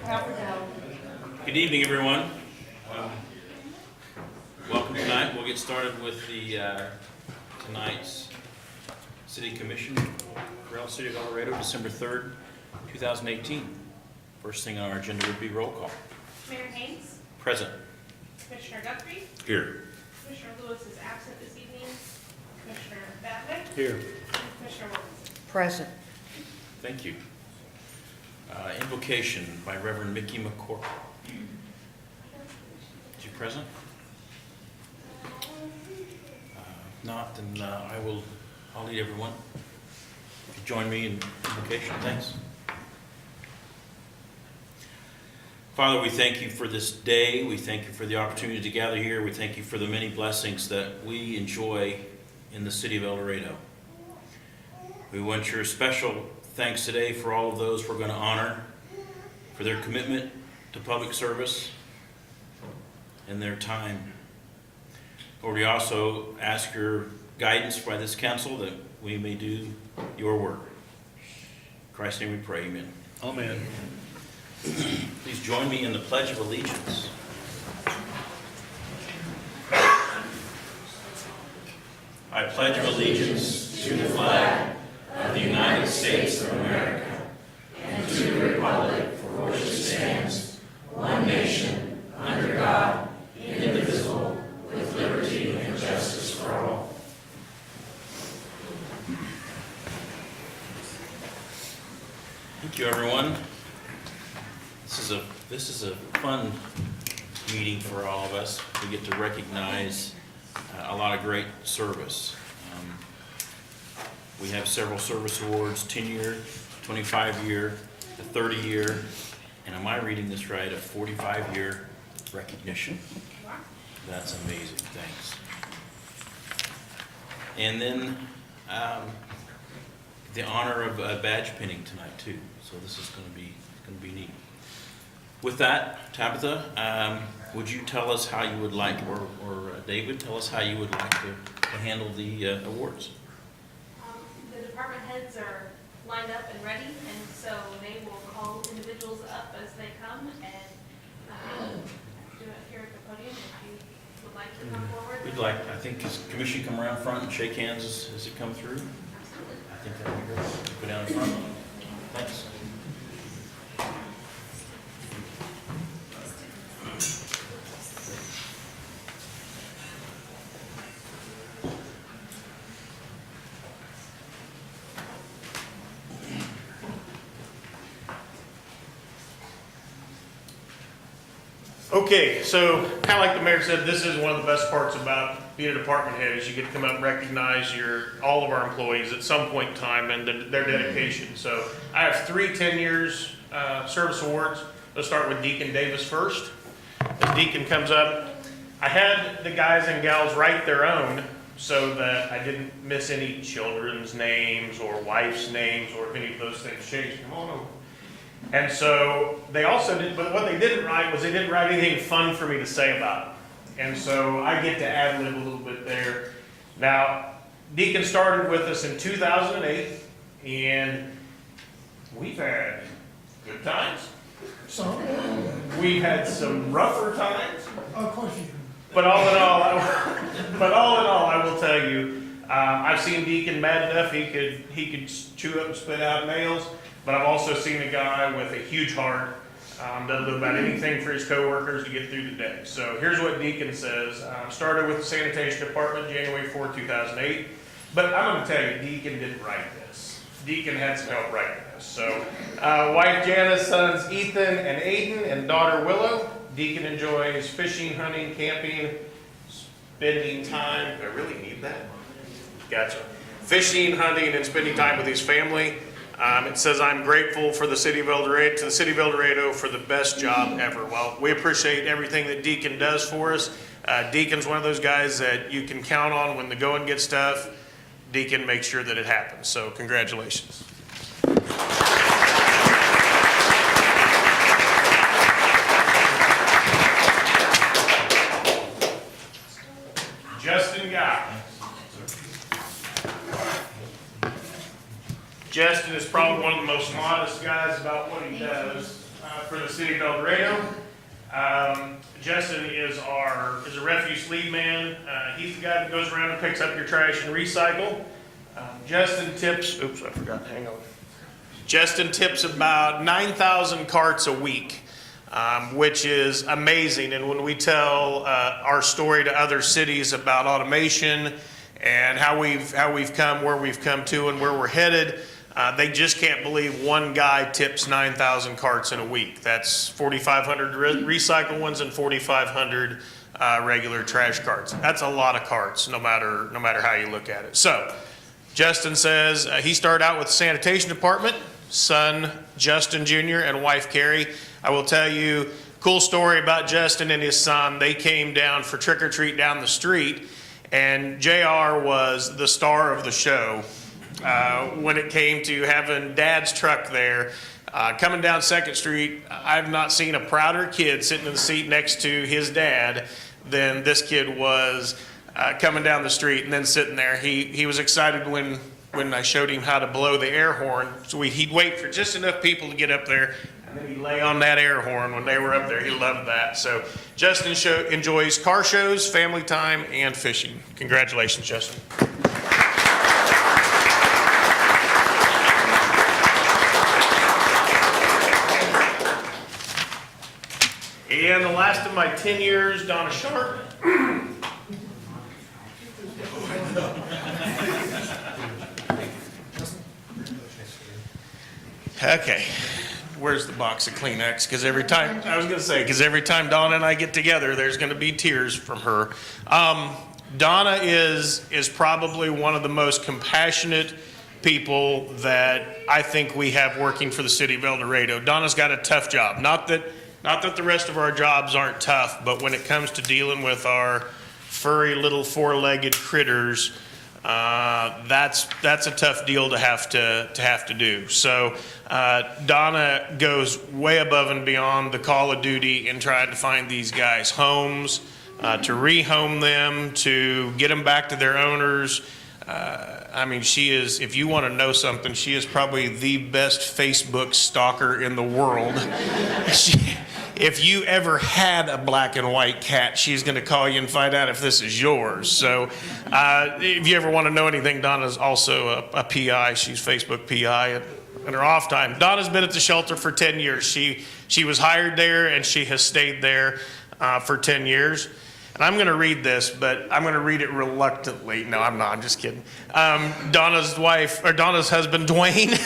Good evening, everyone. Welcome tonight. We'll get started with the tonight's City Commission for the City of Eldorado, December 3rd, 2018. First thing on our agenda would be roll call. Mayor Haynes. Present. Commissioner Guthrie. Here. Commissioner Lewis is absent this evening. Commissioner Badwick. Here. And Commissioner Wilkinson. Present. Thank you. Invocation by Reverend Mickey McCorkle. Is you present? If not, then I'll lead everyone. If you join me in invocation, thanks. Father, we thank you for this day. We thank you for the opportunity to gather here. We thank you for the many blessings that we enjoy in the city of Eldorado. We want your special thanks today for all of those we're going to honor, for their commitment to public service and their time. Lord, we also ask your guidance by this council that we may do your work. In Christ's name we pray, amen. Amen. Please join me in the Pledge of Allegiance. I pledge allegiance to the flag of the United States of America and to the republic for which it stands, one nation, under God, indivisible, with liberty and justice for all. Thank you, everyone. This is a fun meeting for all of us. We get to recognize a lot of great service. We have several service awards, 10-year, 25-year, a 30-year, and am I reading this right, a 45-year recognition? That's amazing, thanks. And then the honor of badge pinning tonight too. So this is going to be neat. With that, Tabitha, would you tell us how you would like, or David, tell us how you would like to handle the awards? The department heads are lined up and ready, and so they will call individuals up as they come and do it here at the podium if you would like to come forward. We'd like, I think, as commission come around front and shake hands as it come through. Absolutely. I think that'd be great. Go down in front. Thanks. Okay, so kind of like the mayor said, this is one of the best parts about being a department head is you get to come up and recognize all of our employees at some point in time and their dedication. So I have 3 10 years service awards. Let's start with Deacon Davis first. As Deacon comes up, I had the guys and gals write their own so that I didn't miss any children's names or wife's names or if any of those things changed. Come on over. And so they also did, but what they didn't write was they didn't write anything fun for me to say about it. And so I get to ad lib a little bit there. Now, Deacon started with us in 2008, and we've had good times. We've had some rougher times. Of course you do. But all in all, I will tell you, I've seen Deacon mad enough he could chew up and spit out nails. But I've also seen a guy with a huge heart that'll do about anything for his coworkers to get through the day. So here's what Deacon says. Started with the sanitation department January 4, 2008. But I'm going to tell you, Deacon didn't write this. Deacon had some help writing this. So wife Janice, sons Ethan and Aiden, and daughter Willow. Deacon enjoys fishing, hunting, camping, spending time. Do I really need that? Gotcha. Fishing, hunting, and spending time with his family. It says, I'm grateful for the city of Eldorado, to the city of Eldorado for the best job ever. Well, we appreciate everything that Deacon does for us. Deacon's one of those guys that you can count on when the going gets tough. Deacon makes sure that it happens. So congratulations. Justin Guy. Justin is probably one of the most modest guys about what he does. for the city of Eldorado. Justin is a refuse lead man. He's the guy that goes around and picks up your trash and recycle. Justin tips, hang on. Justin tips about 9,000 carts a week, which is amazing. And when we tell our story to other cities about automation and how we've come, where we've come to, and where we're headed, they just can't believe one guy tips 9,000 carts in a week. That's 4,500 recycle ones and 4,500 regular trash carts. That's a lot of carts, no matter how you look at it. So, Justin says he started out with the sanitation department, son Justin Jr. and wife Carrie. I will tell you, cool story about Justin and his son. They came down for trick or treat down the street, and JR was the star of the show. When it came to having Dad's truck there, coming down 2nd Street, I've not seen a prouder kid sitting in the seat next to his dad than this kid was coming down the street and then sitting there. He was excited when I showed him how to blow the air horn. So he'd wait for just enough people to get up there, and then he'd lay on that air horn when they were up there. He loved that. So Justin enjoys car shows, family time, and fishing. Congratulations, Justin. And the last of my 10 years, Donna Sharp. Okay, where's the box of Kleenex? Because every time Donna and I get together, there's going to be tears from her. Donna is probably one of the most compassionate people that I think we have working for the city of Eldorado. Donna's got a tough job. Not that the rest of our jobs aren't tough, but when it comes to dealing with our furry little 4-legged critters, that's a tough deal to have to do. So Donna goes way above and beyond the call of duty in trying to find these guys homes, to rehome them, to get them back to their owners. I mean, she is, if you want to know something, she is probably the best Facebook stalker in the world. If you ever had a black and white cat, she's going to call you and find out if this is yours. So if you ever want to know anything, Donna's also a PI. She's Facebook PI in her off time. Donna's been at the shelter for 10 years. She was hired there, and she has stayed there for 10 years. And I'm going to read this, but I'm going to read it reluctantly. No, I'm not. I'm just kidding. Donna's husband, Dwayne.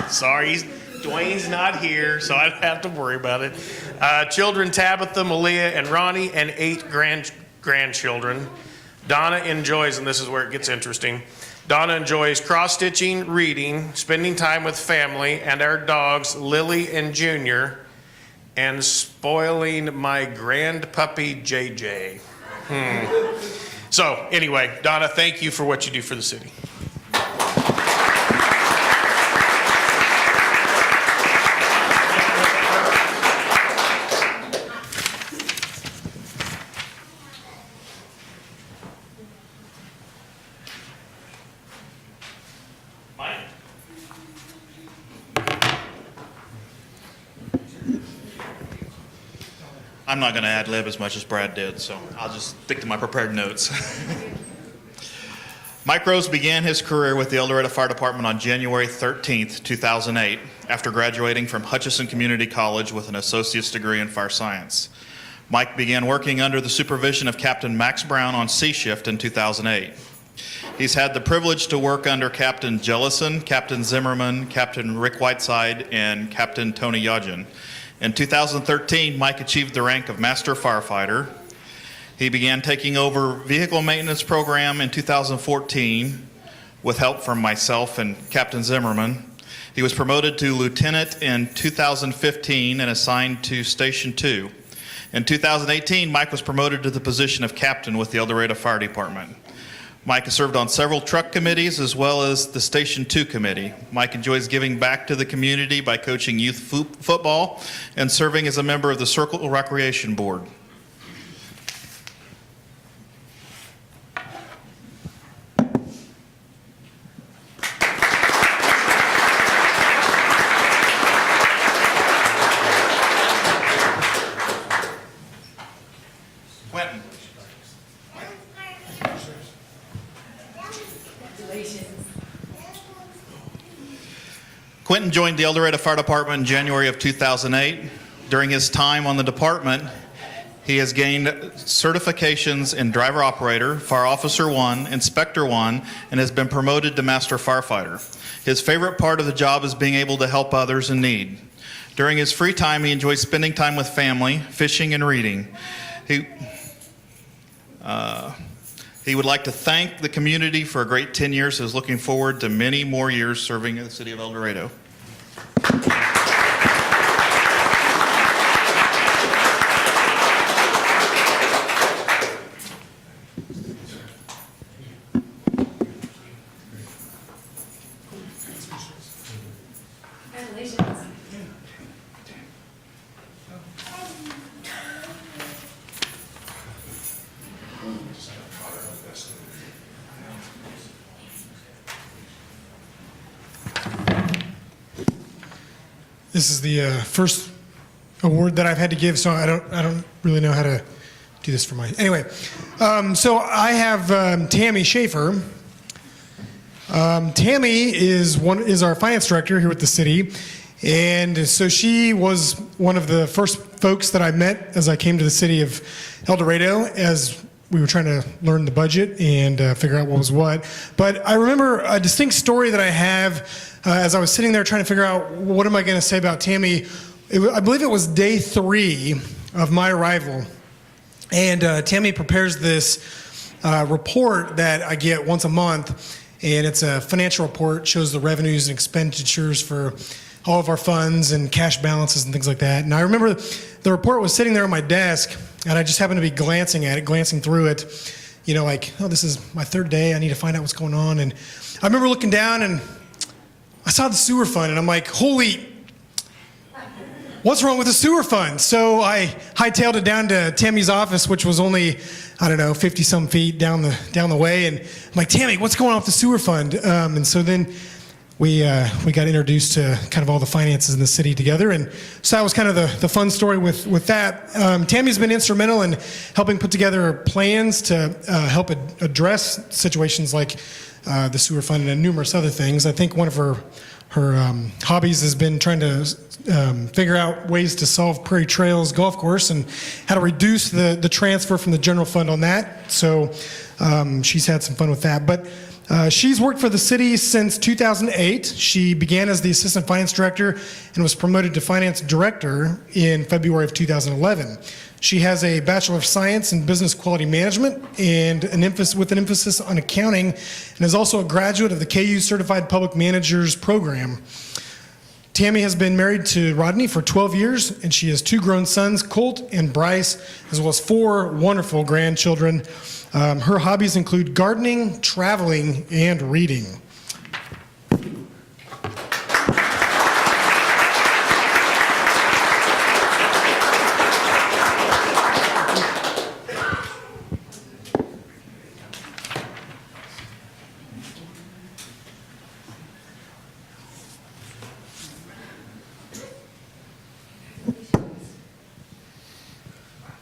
Sorry, Dwayne's not here, so I don't have to worry about it. Children, Tabitha, Malia, and Ronnie, and 8 grandchildren. Donna enjoys, and this is where it gets interesting, Donna enjoys cross-stitching, reading, spending time with family, and our dogs, Lily and Junior, and spoiling my grand puppy, JJ. So anyway, Donna, thank you for what you do for the city. I'm not going to ad-lib as much as Brad did, so I'll just stick to my prepared notes. Mike Rose began his career with the Eldorado Fire Department on January 13th, 2008, after graduating from Hutchinson Community College with an associate's degree in fire science. Mike began working under the supervision of Captain Max Brown on C Shift in 2008. He's had the privilege to work under Captain Jellison, Captain Zimmerman, Captain Rick Whiteside, and Captain Tony Yajin. In 2013, Mike achieved the rank of Master Firefighter. He began taking over vehicle maintenance program in 2014 with help from myself and Captain Zimmerman. He was promoted to lieutenant in 2015 and assigned to Station 2. In 2018, Mike was promoted to the position of captain with the Eldorado Fire Department. Mike has served on several truck committees as well as the Station 2 committee. Mike enjoys giving back to the community by coaching youth football and serving as a member of the Circle Recreation Board. Quentin joined the Eldorado Fire Department in January of 2008. During his time on the department, he has gained certifications in Driver Operator, Fire Officer 1, Inspector 1, and has been promoted to Master Firefighter. His favorite part of the job is being able to help others in need. During his free time, he enjoys spending time with family, fishing, and reading. He would like to thank the community for a great 10 years. He is looking forward to many more years serving in the city of Eldorado. Congratulations. This is the first award that I've had to give, so I don't really know how to do this for my. Anyway, so I have Tammy Shaffer. Tammy is our finance director here with the city, and so she was one of the first folks that I met as I came to the city of Eldorado as we were trying to learn the budget and figure out what was what. But I remember a distinct story that I have as I was sitting there trying to figure out what am I going to say about Tammy. I believe it was day 3 of my arrival, and Tammy prepares this report that I get once a month, and it's a financial report, shows the revenues and expenditures for all of our funds and cash balances and things like that. And I remember the report was sitting there on my desk, and I just happened to be glancing through it, you know, like, oh, this is my 3rd day, I need to find out what's going on. And I remember looking down and I saw the sewer fund, and I'm like, holy, what's wrong with the sewer fund? So I hightailed it down to Tammy's office, which was only, I don't know, 50-some feet down the way. And I'm like, Tammy, what's going on with the sewer fund? And so then we got introduced to kind of all the finances in the city together. And so that was kind of the fun story with that. Tammy's been instrumental in helping put together plans to help address situations like the sewer fund and numerous other things. I think one of her hobbies has been trying to figure out ways to solve Prairie Trails golf course and how to reduce the transfer from the general fund on that. So she's had some fun with that. But she's worked for the city since 2008. She began as the assistant finance director and was promoted to finance director in February of 2011. She has a Bachelor of Science in Business Quality Management and with an emphasis on accounting, and is also a graduate of the KU Certified Public Managers Program. Tammy has been married to Rodney for 12 years, and she has 2 grown sons, Colt and Bryce, as well as 4 wonderful grandchildren. Her hobbies include gardening, traveling, and reading.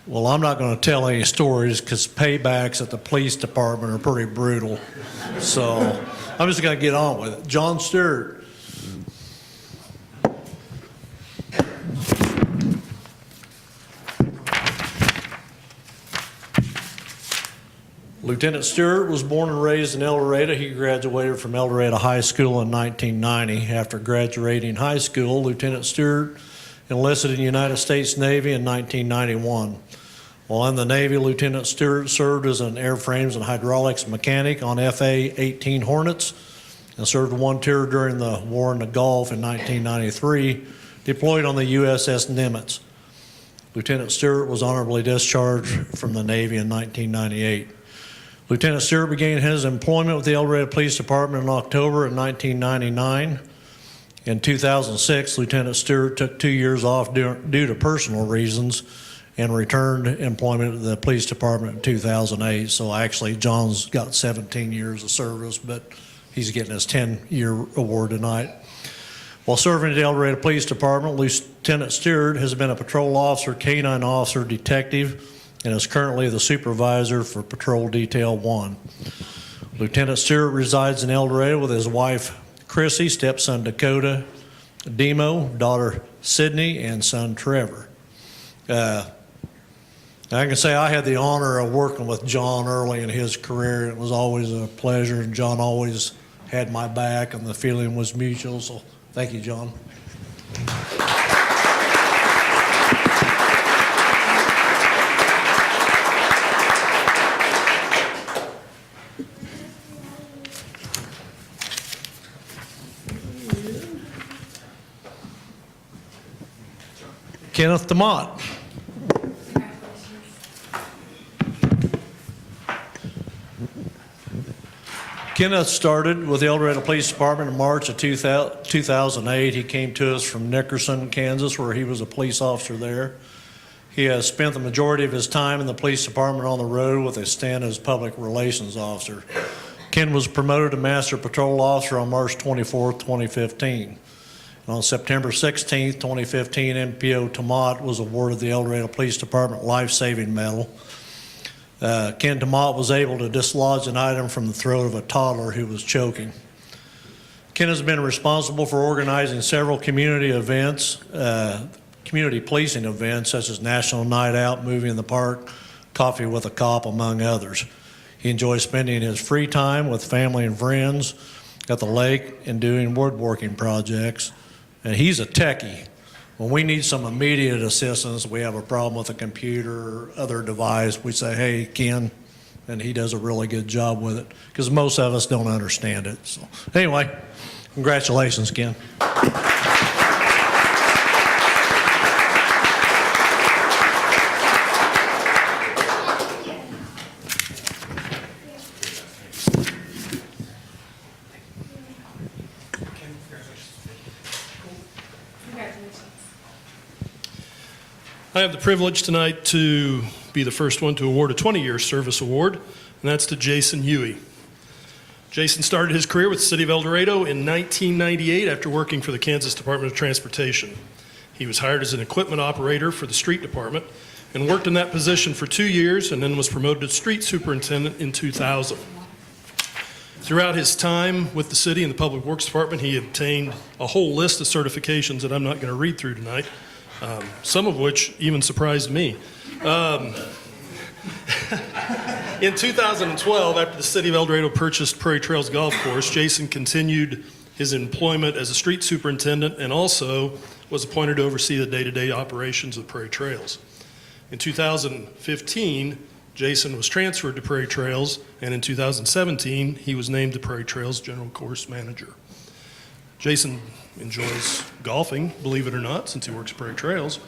Well, I'm not going to tell any stories because paybacks at the police department are pretty brutal. So I'm just going to get on with it. John Stewart. Lieutenant Stewart was born and raised in Eldorado. He graduated from Eldorado High School in 1990. After graduating high school, Lieutenant Stewart enlisted in the United States Navy in 1991. While in the Navy, Lieutenant Stewart served as an airframes and hydraulics mechanic on FA-18 Hornets and served 1 tour during the War in the Gulf in 1993, deployed on the USS Nimitz. Lieutenant Stewart was honorably discharged from the Navy in 1998. Lieutenant Stewart began his employment with the Eldorado Police Department in October of 1999. In 2006, Lieutenant Stewart took 2 years off due to personal reasons and returned employment at the police department in 2008. So actually, John's got 17 years of service, but he's getting his 10-year award tonight. While serving at the Eldorado Police Department, Lieutenant Stewart has been a patrol officer, canine officer, detective, and is currently the supervisor for Patrol Detail 1. Lieutenant Stewart resides in Eldorado with his wife Chrissy, stepson Dakota, Demo, daughter Sydney, and son Trevor. I can say I had the honor of working with John early in his career. It was always a pleasure, and John always had my back, and the feeling was mutual. So thank you, John. Kenneth DeMott. Kenneth started with the Eldorado Police Department in March of 2008. He came to us from Nickerson, Kansas, where he was a police officer there. He has spent the majority of his time in the police department on the road with a stint as public relations officer. Ken was promoted to Master Patrol Officer on March 24, 2015. On September 16, 2015, MPO Tomat was awarded the Eldorado Police Department Life-Saving Medal. Ken Tomat was able to dislodge an item from the throat of a toddler who was choking. Ken has been responsible for organizing several community events, community policing events such as National Night Out, Movie in the Park, Coffee with a Cop, among others. He enjoys spending his free time with family and friends at the lake and doing woodworking projects. And he's a techie. When we need some immediate assistance, we have a problem with a computer or other device, we say, hey, Ken, and he does a really good job with it because most of us don't understand it. So anyway, congratulations, Ken. I have the privilege tonight to be the first one to award a 20-year service award, and that's to Jason Huey. Jason started his career with the City of Eldorado in 1998 after working for the Kansas Department of Transportation. He was hired as an equipment operator for the street department and worked in that position for 2 years and then was promoted to street superintendent in 2000. Throughout his time with the city and the Public Works Department, he obtained a whole list of certifications that I'm not going to read through tonight. Some of which even surprised me. In 2012, after the City of Eldorado purchased Prairie Trails Golf Course, Jason continued his employment as a street superintendent and also was appointed to oversee the day-to-day operations of Prairie Trails. In 2015, Jason was transferred to Prairie Trails, and in 2017, he was named the Prairie Trails General Course Manager. Jason enjoys golfing, believe it or not, since he works at Prairie Trails,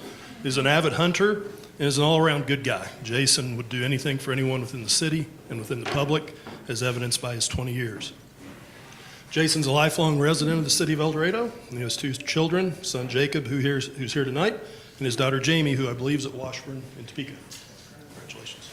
is an avid hunter, and is an all-around good guy. Jason would do anything for anyone within the city and within the public, as evidenced by his 20 years. Jason's a lifelong resident of the city of Eldorado, and he has 2 children, son Jacob, who's here tonight, and his daughter Jamie, who I believe is at Washburn in Topeka. Congratulations.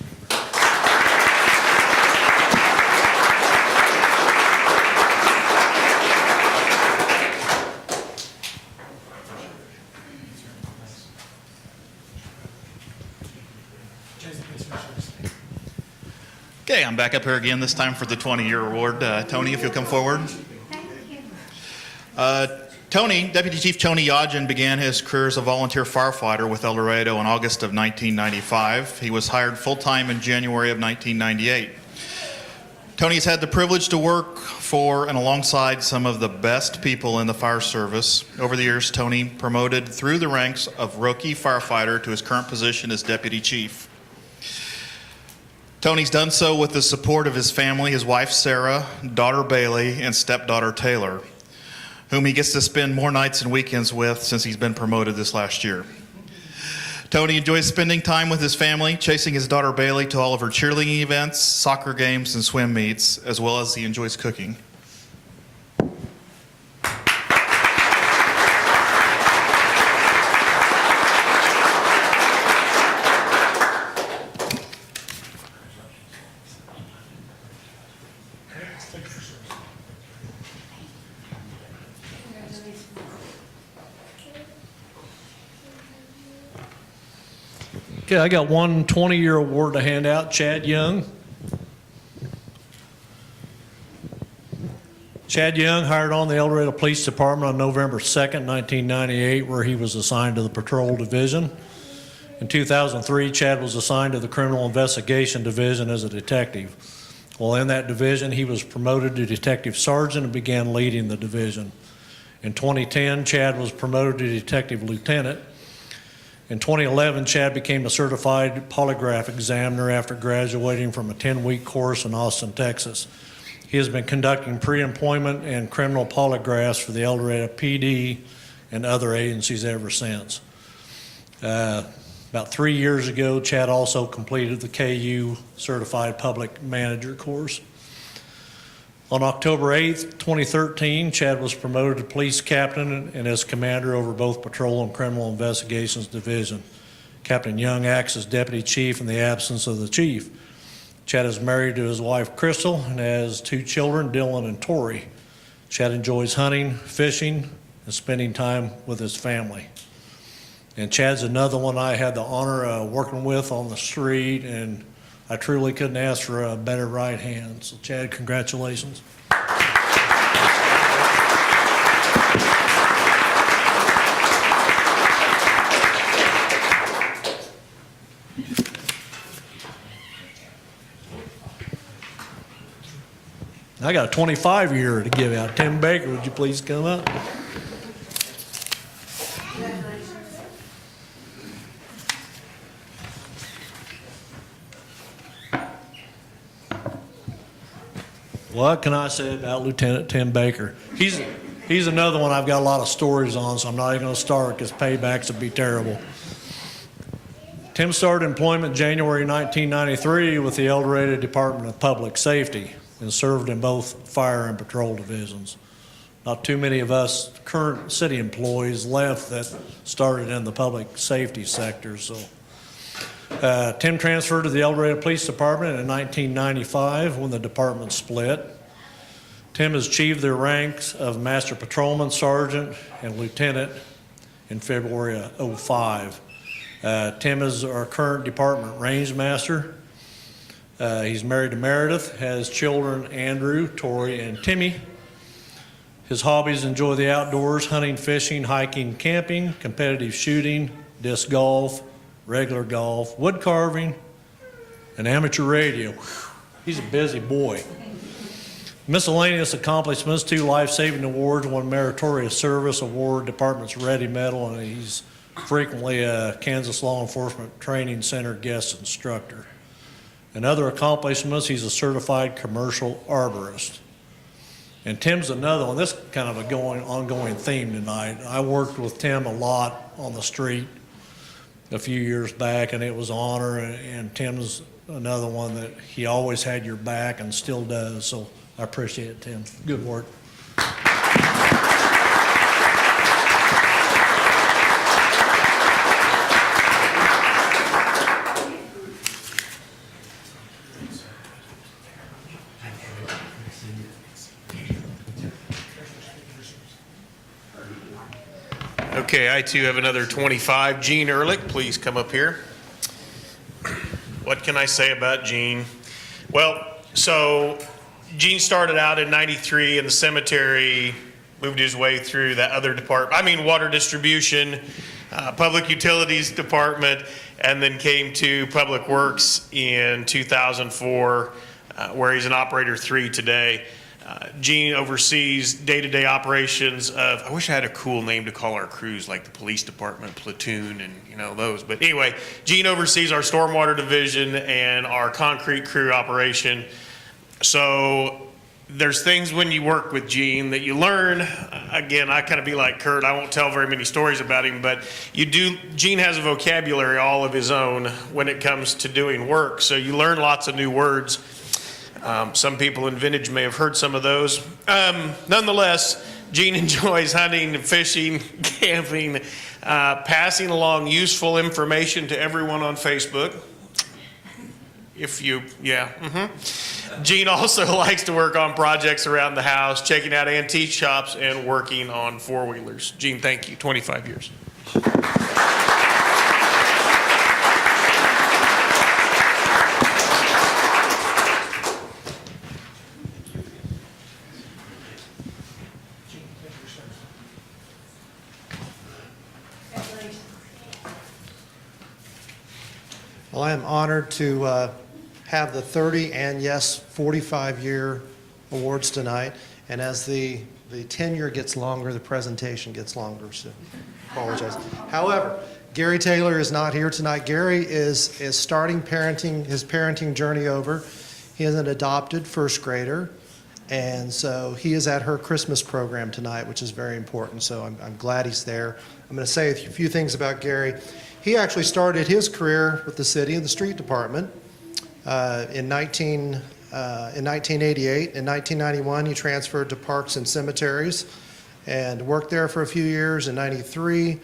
Okay, I'm back up here again, this time for the 20-year award. Tony, if you'll come forward. Deputy Chief Tony Yodgen began his career as a volunteer firefighter with Eldorado in August of 1995. He was hired full-time in January of 1998. Tony's had the privilege to work for and alongside some of the best people in the fire service. Over the years, Tony promoted through the ranks of rookie firefighter to his current position as Deputy Chief. Tony's done so with the support of his family, his wife Sarah, daughter Bailey, and stepdaughter Taylor, whom he gets to spend more nights and weekends with since he's been promoted this last year. Tony enjoys spending time with his family, chasing his daughter Bailey to all of her cheerleading events, soccer games, and swim meets, as well as he enjoys cooking. Okay, I got one 20-year award to hand out, Chad Young. Chad Young hired on the Eldorado Police Department on November 2nd, 1998, where he was assigned to the Patrol Division. In 2003, Chad was assigned to the Criminal Investigation Division as a detective. While in that division, he was promoted to Detective Sergeant and began leading the division. In 2010, Chad was promoted to Detective Lieutenant. In 2011, Chad became a certified polygraph examiner after graduating from a 10-week course in Austin, Texas. He has been conducting pre-employment and criminal polygraphs for the Eldorado PD and other agencies ever since. About 3 years ago, Chad also completed the KU Certified Public Manager course. On October 8th, 2013, Chad was promoted to police captain and as commander over both Patrol and Criminal Investigations Division. Captain Young acts as deputy chief in the absence of the chief. Chad is married to his wife, Crystal, and has 2 children, Dylan and Tori. Chad enjoys hunting, fishing, and spending time with his family. And Chad's another one I had the honor of working with on the street, and I truly couldn't ask for a better right hand. So Chad, congratulations. I got a 25-year to give out. Tim Baker, would you please come up? What can I say about Lieutenant Tim Baker? He's another one I've got a lot of stories on, so I'm not even going to start because paybacks would be terrible. Tim started employment January 1993 with the Eldorado Department of Public Safety and served in both fire and patrol divisions. Not too many of us current city employees left that started in the public safety sector. So Tim transferred to the Eldorado Police Department in 1995 when the department split. Tim has achieved the ranks of Master Patrolman, Sergeant, and Lieutenant in February of 2005. Tim is our current department range master. He's married to Meredith, has children Andrew, Tori, and Timmy. His hobbies enjoy the outdoors, hunting, fishing, hiking, camping, competitive shooting, disc golf, regular golf, wood carving, and amateur radio. He's a busy boy. Miscellaneous accomplishments, 2 life-saving awards, 1 meritorious service award, department's Ready Medal, and he's frequently a Kansas Law Enforcement Training Center guest instructor. And other accomplishments, he's a certified commercial arborist. And Tim's another one. This is kind of a ongoing theme tonight. I worked with Tim a lot on the street a few years back, and it was an honor. And Tim's another one that he always had your back and still does. So I appreciate it, Tim. Good work. Okay, I too have another 25. Gene Ehrlich, please come up here. What can I say about Gene? Well, so Gene started out in '93 in the cemetery, moved his way through that other department, water distribution, public utilities department, and then came to Public Works in 2004, where he's an operator 3 today. Gene oversees day-to-day operations of, I wish I had a cool name to call our crews, like the police department, platoon, and those. But anyway, Gene oversees our stormwater division and our concrete crew operation. So there's things when you work with Gene that you learn. Again, I kind of be like Kurt, I won't tell very many stories about him, but Gene has a vocabulary all of his own when it comes to doing work. So you learn lots of new words. Some people in Vintage may have heard some of those. Nonetheless, Gene enjoys hunting, fishing, camping, passing along useful information to everyone on Facebook. Gene also likes to work on projects around the house, checking out antique shops, and working on 4-wheelers. Gene, thank you. 25 years. Well, I am honored to have the 30 and, yes, 45-year awards tonight. And as the tenure gets longer, the presentation gets longer, so apologize. However, Gary Taylor is not here tonight. Gary is starting his parenting journey over. He is an adopted first grader, and so he is at her Christmas program tonight, which is very important, so I'm glad he's there. I'm going to say a few things about Gary. He actually started his career with the city in the street department in 1988. In 1991, he transferred to Parks and Cemeteries and worked there for a few years. In 93,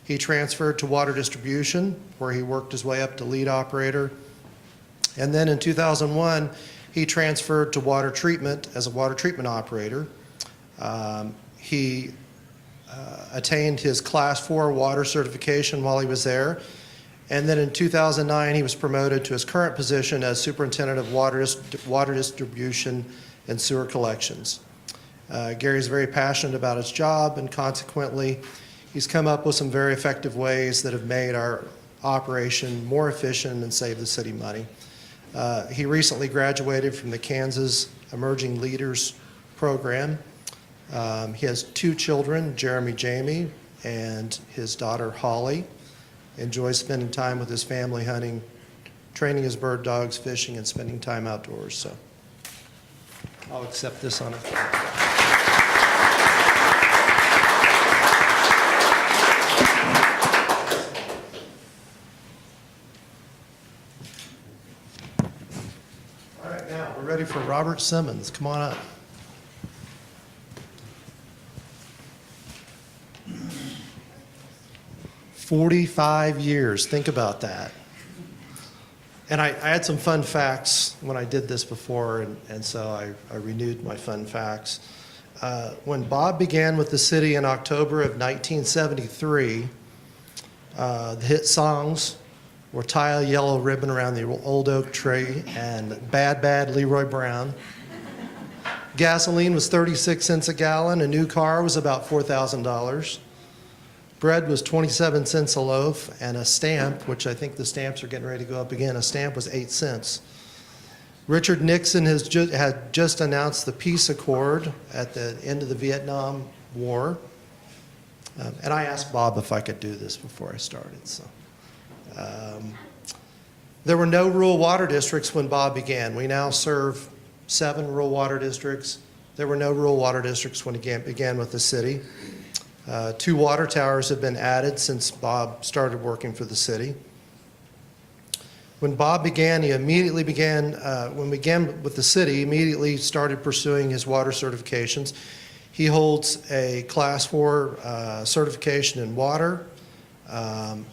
he transferred to Water Distribution, where he worked his way up to lead operator. And then in 2001, he transferred to water treatment as a water treatment operator. He attained his Class 4 water certification while he was there. And then in 2009, he was promoted to his current position as Superintendent of Water Distribution and Sewer Collections. Gary's very passionate about his job, and consequently, he's come up with some very effective ways that have made our operation more efficient and saved the city money. He recently graduated from the Kansas Emerging Leaders Program. He has 2 children, Jeremy Jamie and his daughter Holly. Enjoys spending time with his family, hunting, training his bird dogs, fishing, and spending time outdoors. So I'll accept this honor. All right, now we're ready for Robert Simmons. Come on up. "45 years, think about that. And I had some fun facts when I did this before, and so I renewed my fun facts. When Bob began with the city in October of 1973, the hit songs were "Tie a Yellow Ribbon Around the Old Oak Tree" and "Bad Bad Leroy Brown." Gasoline was 36 cents a gallon. A new car was about $4,000. Bread was 27 cents a loaf, and a stamp, which I think the stamps are getting ready to go up again, a stamp was 8 cents. Richard Nixon had just announced the peace accord at the end of the Vietnam War. And I asked Bob if I could do this before I started. So, there were no rural water districts when Bob began. We now serve 7 rural water districts. There were no rural water districts when he began with the city. 2 water towers have been added since Bob started working for the city. When Bob began, when we began with the city, he immediately started pursuing his water certifications. He holds a Class 4 certification in water.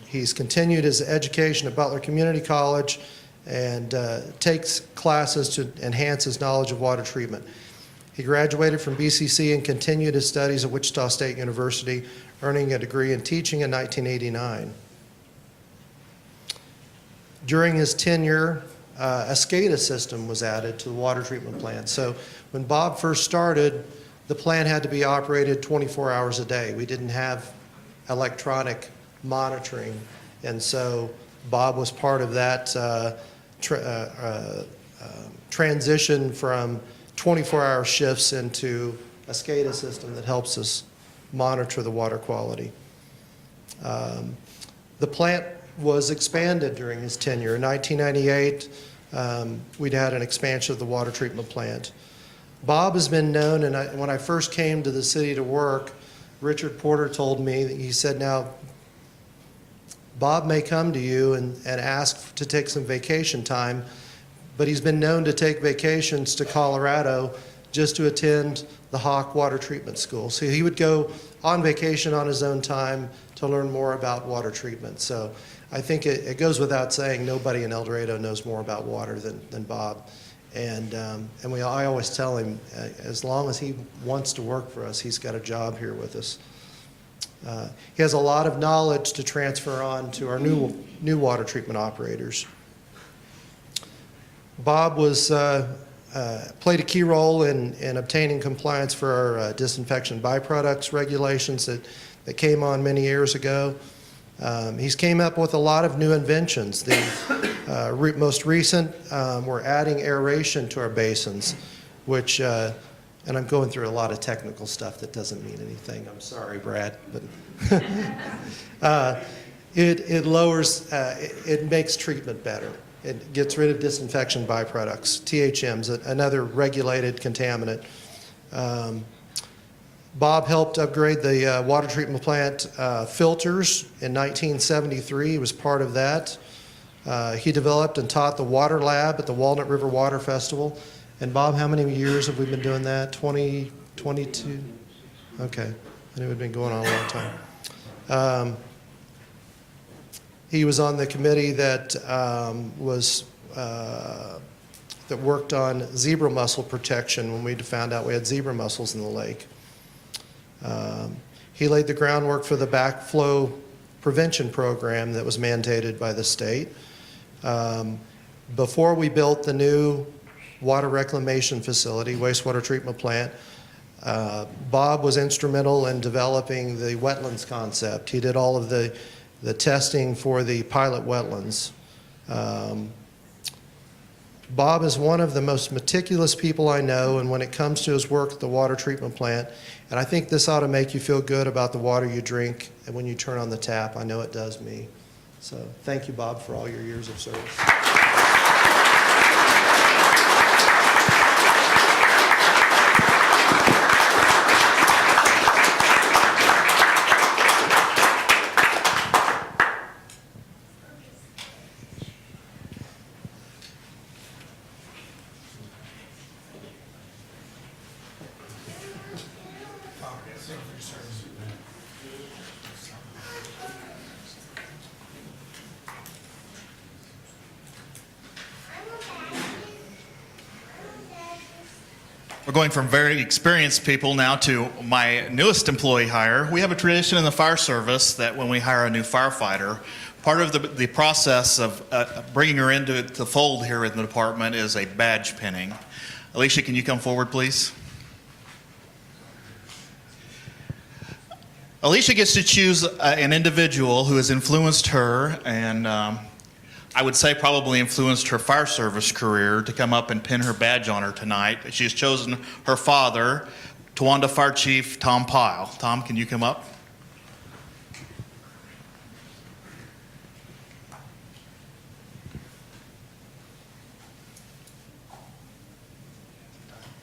He's continued his education at Butler Community College and takes classes to enhance his knowledge of water treatment. He graduated from BCC and continued his studies at Wichita State University, earning a degree in teaching in 1989. During his tenure, a SCADA system was added to the water treatment plant. So when Bob first started, the plant had to be operated 24 hours a day. We didn't have electronic monitoring, and so Bob was part of that transition from 24-hour shifts into a SCADA system that helps us monitor the water quality. The plant was expanded during his tenure. In 1998, we'd had an expansion of the water treatment plant. Bob has been known, and when I first came to the city to work, Richard Porter told me, he said, now, Bob may come to you and ask to take some vacation time, but he's been known to take vacations to Colorado just to attend the Hawk Water Treatment School. So he would go on vacation on his own time to learn more about water treatment. So I think it goes without saying nobody in Eldorado knows more about water than Bob. And I always tell him, as long as he wants to work for us, he's got a job here with us. He has a lot of knowledge to transfer on to our new water treatment operators. Bob played a key role in obtaining compliance for our disinfection byproducts regulations that came on many years ago. He's came up with a lot of new inventions. Most recent, we're adding aeration to our basins, which, and I'm going through a lot of technical stuff that doesn't mean anything. I'm sorry, Brad, but it lowers, it makes treatment better. It gets rid of disinfection byproducts. THM's another regulated contaminant. Bob helped upgrade the water treatment plant filters in 1973. He was part of that. He developed and taught the water lab at the Walnut River Water Festival. And Bob, how many years have we been doing that? 20, 22? Okay. I knew it had been going on a long time. He was on the committee that that worked on zebra mussel protection when we found out we had zebra mussels in the lake. He laid the groundwork for the backflow prevention program that was mandated by the state. Before we built the new water reclamation facility, wastewater treatment plant, Bob was instrumental in developing the wetlands concept. He did all of the testing for the pilot wetlands. Bob is one of the most meticulous people I know, and when it comes to his work at the water treatment plant, and I think this ought to make you feel good about the water you drink and when you turn on the tap. I know it does me. So thank you, Bob, for all your years of service. We're going from very experienced people now to my newest employee hire. We have a tradition in the fire service that when we hire a new firefighter, part of the process of bringing her into the fold here in the department is a badge pinning. Alicia, can you come forward, please? Alicia gets to choose an individual who has influenced her and I would say probably influenced her fire service career to come up and pin her badge on her tonight. She has chosen her father, Towanda Fire Chief Tom Pyle. Tom, can you come up?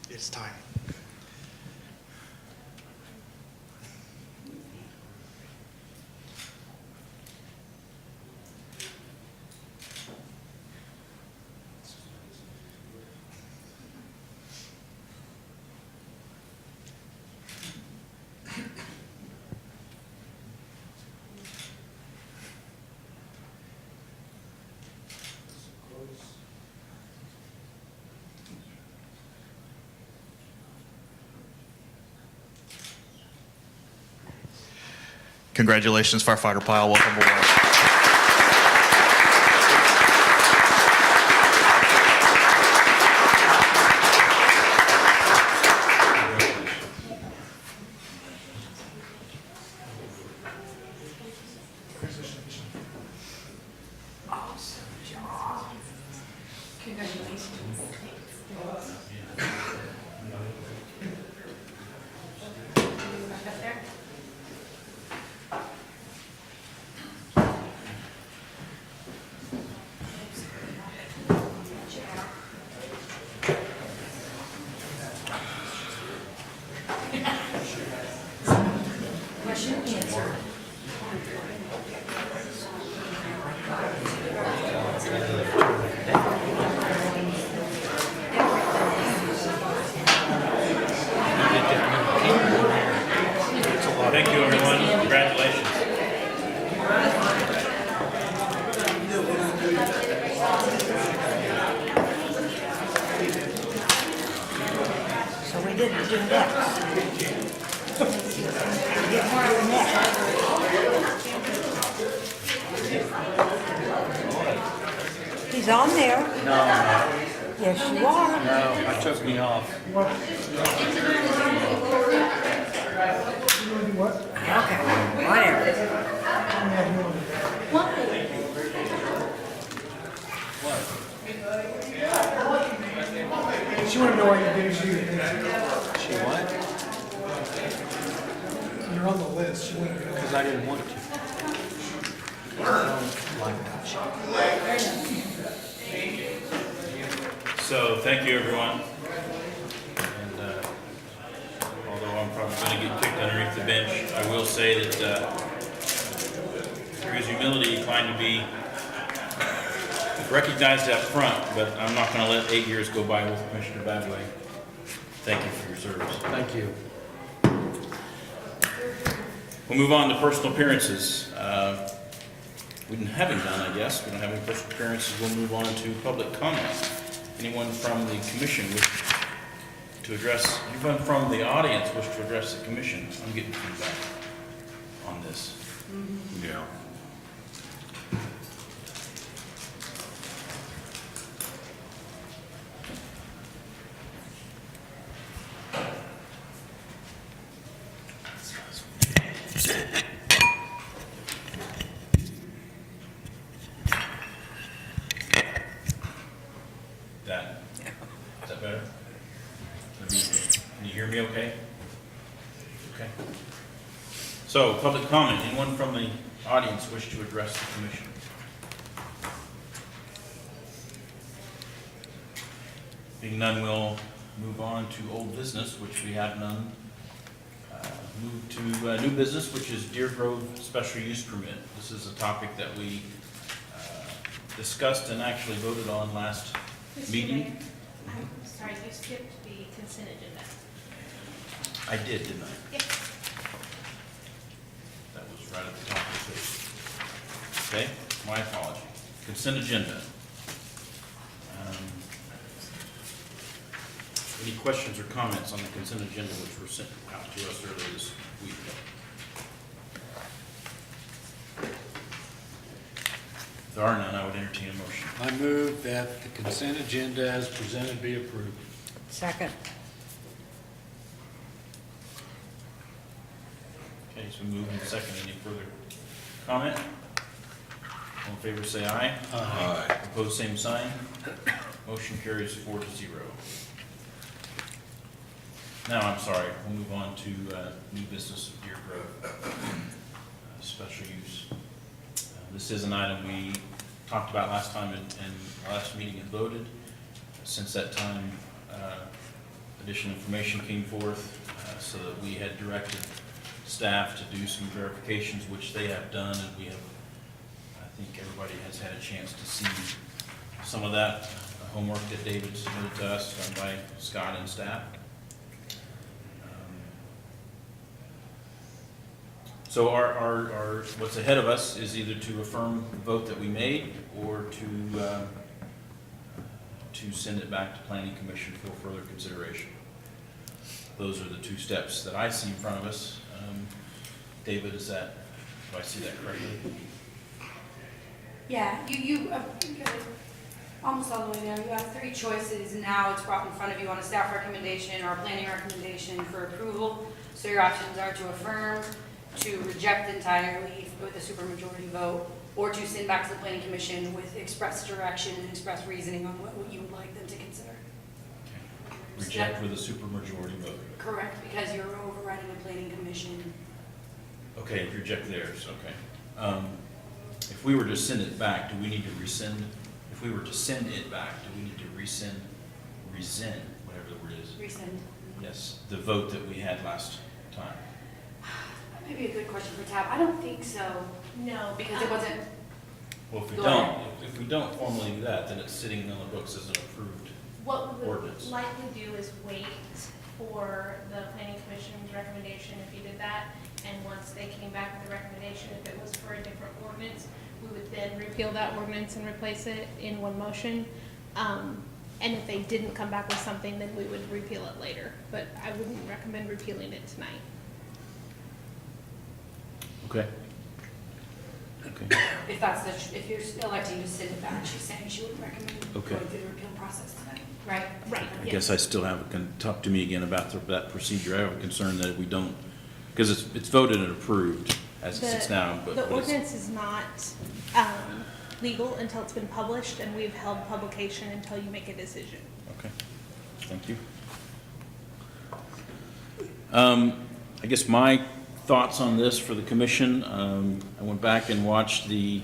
It's time. Congratulations, Firefighter Pyle. Welcome aboard. Thank you, everyone. Congratulations. So we didn't do that. We did more than that. He's on there. No, I'm not. Yes, you are. No, I took me off. Okay, whatever. You're on the list. You wouldn't go. Because I didn't want to. So, thank you, everyone. And although I'm probably going to get kicked underneath the bench, I will say that through his humility, he inclined to be recognized up front, but I'm not going to let 8 years go by with Commissioner Badway. Thank you for your service. Thank you. We'll move on to personal appearances. We haven't done, I guess. We don't have any personal appearances. We'll move on to public comment. Anyone from the commission wish to address, anyone from the audience wish to address the commission? I'm getting feedback on this. Yeah. Is that better? Can you hear me okay? Okay. So, public comment. Anyone from the audience wish to address the commission? Being none, we'll move on to old business, which we have none. Move to new business, which is Deer Grove Special Use Permit. This is a topic that we discussed and actually voted on last Mr. meeting. Mayor, I'm sorry, you skipped the consent agenda. I did, didn't I? Yes. That was right at the top of the page. Okay, my apology. Consent agenda. Any questions or comments on the consent agenda which were sent out to us earlier this week? If there are none, I would entertain a motion. I move that the consent agenda as presented be approved. Second. Okay, so moved and second. Any further comment? All in favor say aye. Aye. Opposed, same sign. Motion carries 4-0. Now, I'm sorry, we'll move on to new business of Deer Grove, special use. This is an item we talked about last time in our last meeting and voted. Since that time, additional information came forth so that we had directed staff to do some verifications, which they have done, and we have, I think everybody has had a chance to see some of that homework that David submitted to us done by Scott and staff. So our what's ahead of us is either to affirm the vote that we made or to send it back to Planning Commission for further consideration. Those are the two steps that I see in front of us. David, do I see that correctly? Yeah, you almost all the way down. You have three choices. Now it's brought in front of you on a staff recommendation or a planning recommendation for approval. So your options are to affirm, to reject entirely with a supermajority vote, or to send back to the planning commission with express direction and express reasoning on what you would like them to consider. Reject with a supermajority vote. Correct, because you're overriding the planning commission. Okay, reject theirs, okay. If we were to send it back, do we need to rescind? If we were to send it back, do we need to rescind, whatever the word is? Rescind. Yes, the vote that we had last time. That may be a good question for Tab. I don't think so, No, because it wasn't. Well, if we Go don't, ahead. if we don't formally do that, then it's sitting on the books as an approved. What we would Ordinance. likely do is wait for the planning commission's recommendation if you did that. And once they came back with a recommendation, if it was for a different ordinance, we would then repeal that ordinance and replace it in one motion. And if they didn't come back with something, then we would repeal it later. But I wouldn't recommend repealing it tonight. Okay. Okay. If you're electing to send it back, she's saying she wouldn't recommend Okay. going through the repeal process tonight, right? Right. I guess I still have, talk to me again about that procedure. I have a concern that if we don't, because it's voted and approved as it sits now, but. The but it's- ordinance is not legal until it's been published, and we've held publication until you make a decision. Okay, thank you. I guess my thoughts on this for the commission. I went back and watched the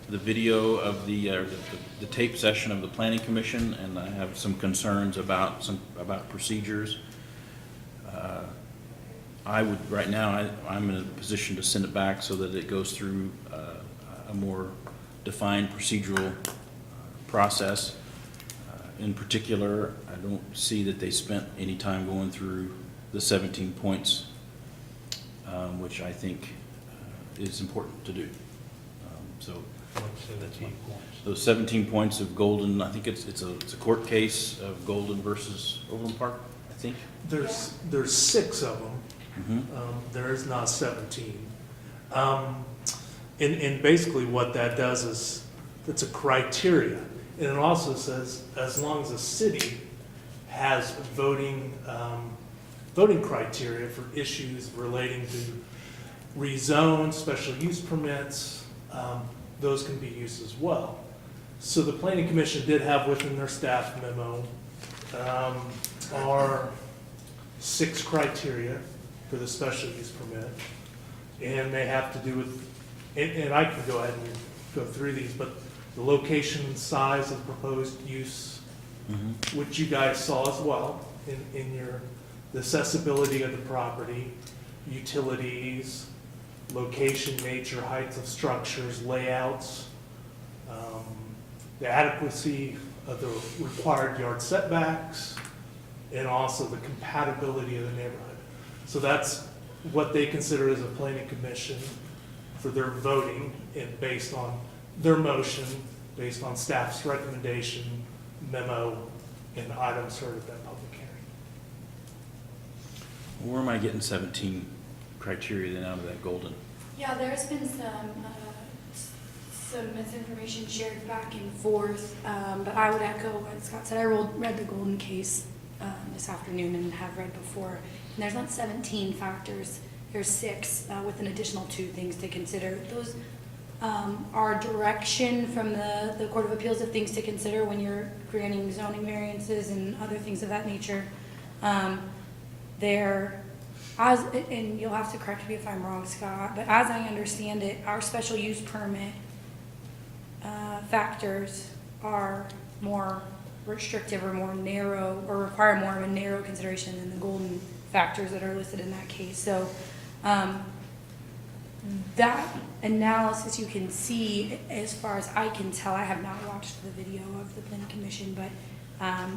video of the tape session of the planning commission, and I have some concerns about procedures. I would, right now, I'm in a position to send it back so that it goes through a more defined procedural process. In particular, I don't see that they spent any time going through the 17 points, which I think is important to do. So those 17 points of Golden, I think it's a court case of Golden versus Overland Park, I think. There's 6 of them. There is not 17. And basically what that does is, it's a criteria. And it also says, as long as the city has voting criteria for issues relating to rezone, special use permits, those can be used as well. So the planning commission did have within their staff memo are 6 criteria for the special use permit. And they have to do with, and I can go ahead and go through these, but the location and size of the proposed use, which you guys saw as well in the accessibility of the property, utilities, location, nature, heights of structures, layouts, the adequacy of the required yard setbacks, and also the compatibility of the neighborhood. So that's what they consider as a planning commission for their voting, and based on their motion, based on staff's recommendation, memo, and items heard at that public hearing. Where am I getting 17 criteria then out of that Golden? Yeah, there's been some misinformation shared back and forth, but I would echo what Scott said. I read the Golden case this afternoon and have read before. And there's not 17 factors. There's 6 with an additional 2 things to consider. Those are direction from the Court of Appeals of things to consider when you're granting zoning variances and other things of that nature. And you'll have to correct me if I'm wrong, Scott, but as I understand it, our special use permit factors are more restrictive or more narrow, or require more of a narrow consideration than the Golden factors that are listed in that case. So that analysis you can see, as far as I can tell, I have not watched the video of the planning commission, but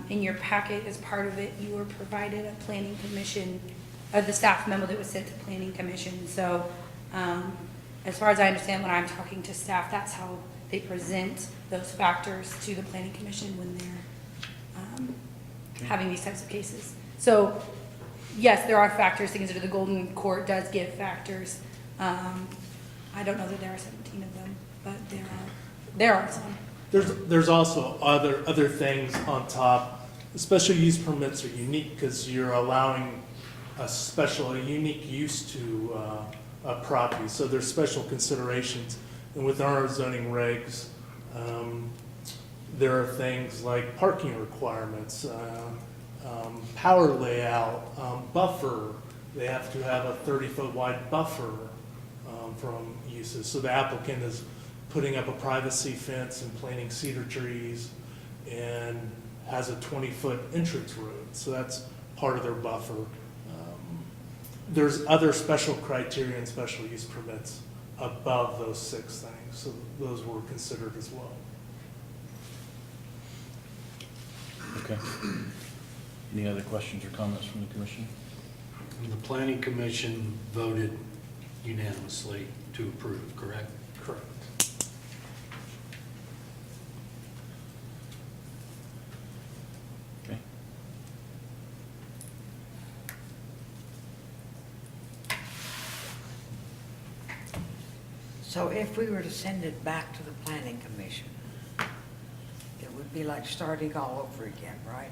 in your packet as part of it, you were provided a planning commission, the staff memo that was sent to planning commission. So as far as I understand, when I'm talking to staff, that's how they present those factors to the planning commission when they're having these types of cases. So yes, there are factors to consider. The Golden Court does give factors. I don't know that there are 17 of them, but there are some. There's also other things on top. The special use permits are unique because you're allowing a unique use to a property. So there's special considerations. And with our zoning regs, there are things like parking requirements, power layout, buffer. They have to have a 30-foot wide buffer from uses. So the applicant is putting up a privacy fence and planting cedar trees and has a 20-foot entrance road. So that's part of their buffer. There's other special criteria and special use permits above those 6 things. So those were considered as well. Okay. Any other questions or comments from the commission? The planning commission voted unanimously to approve, correct? Correct. Okay. So if we were to send it back to the planning commission, it would be like starting all over again, right?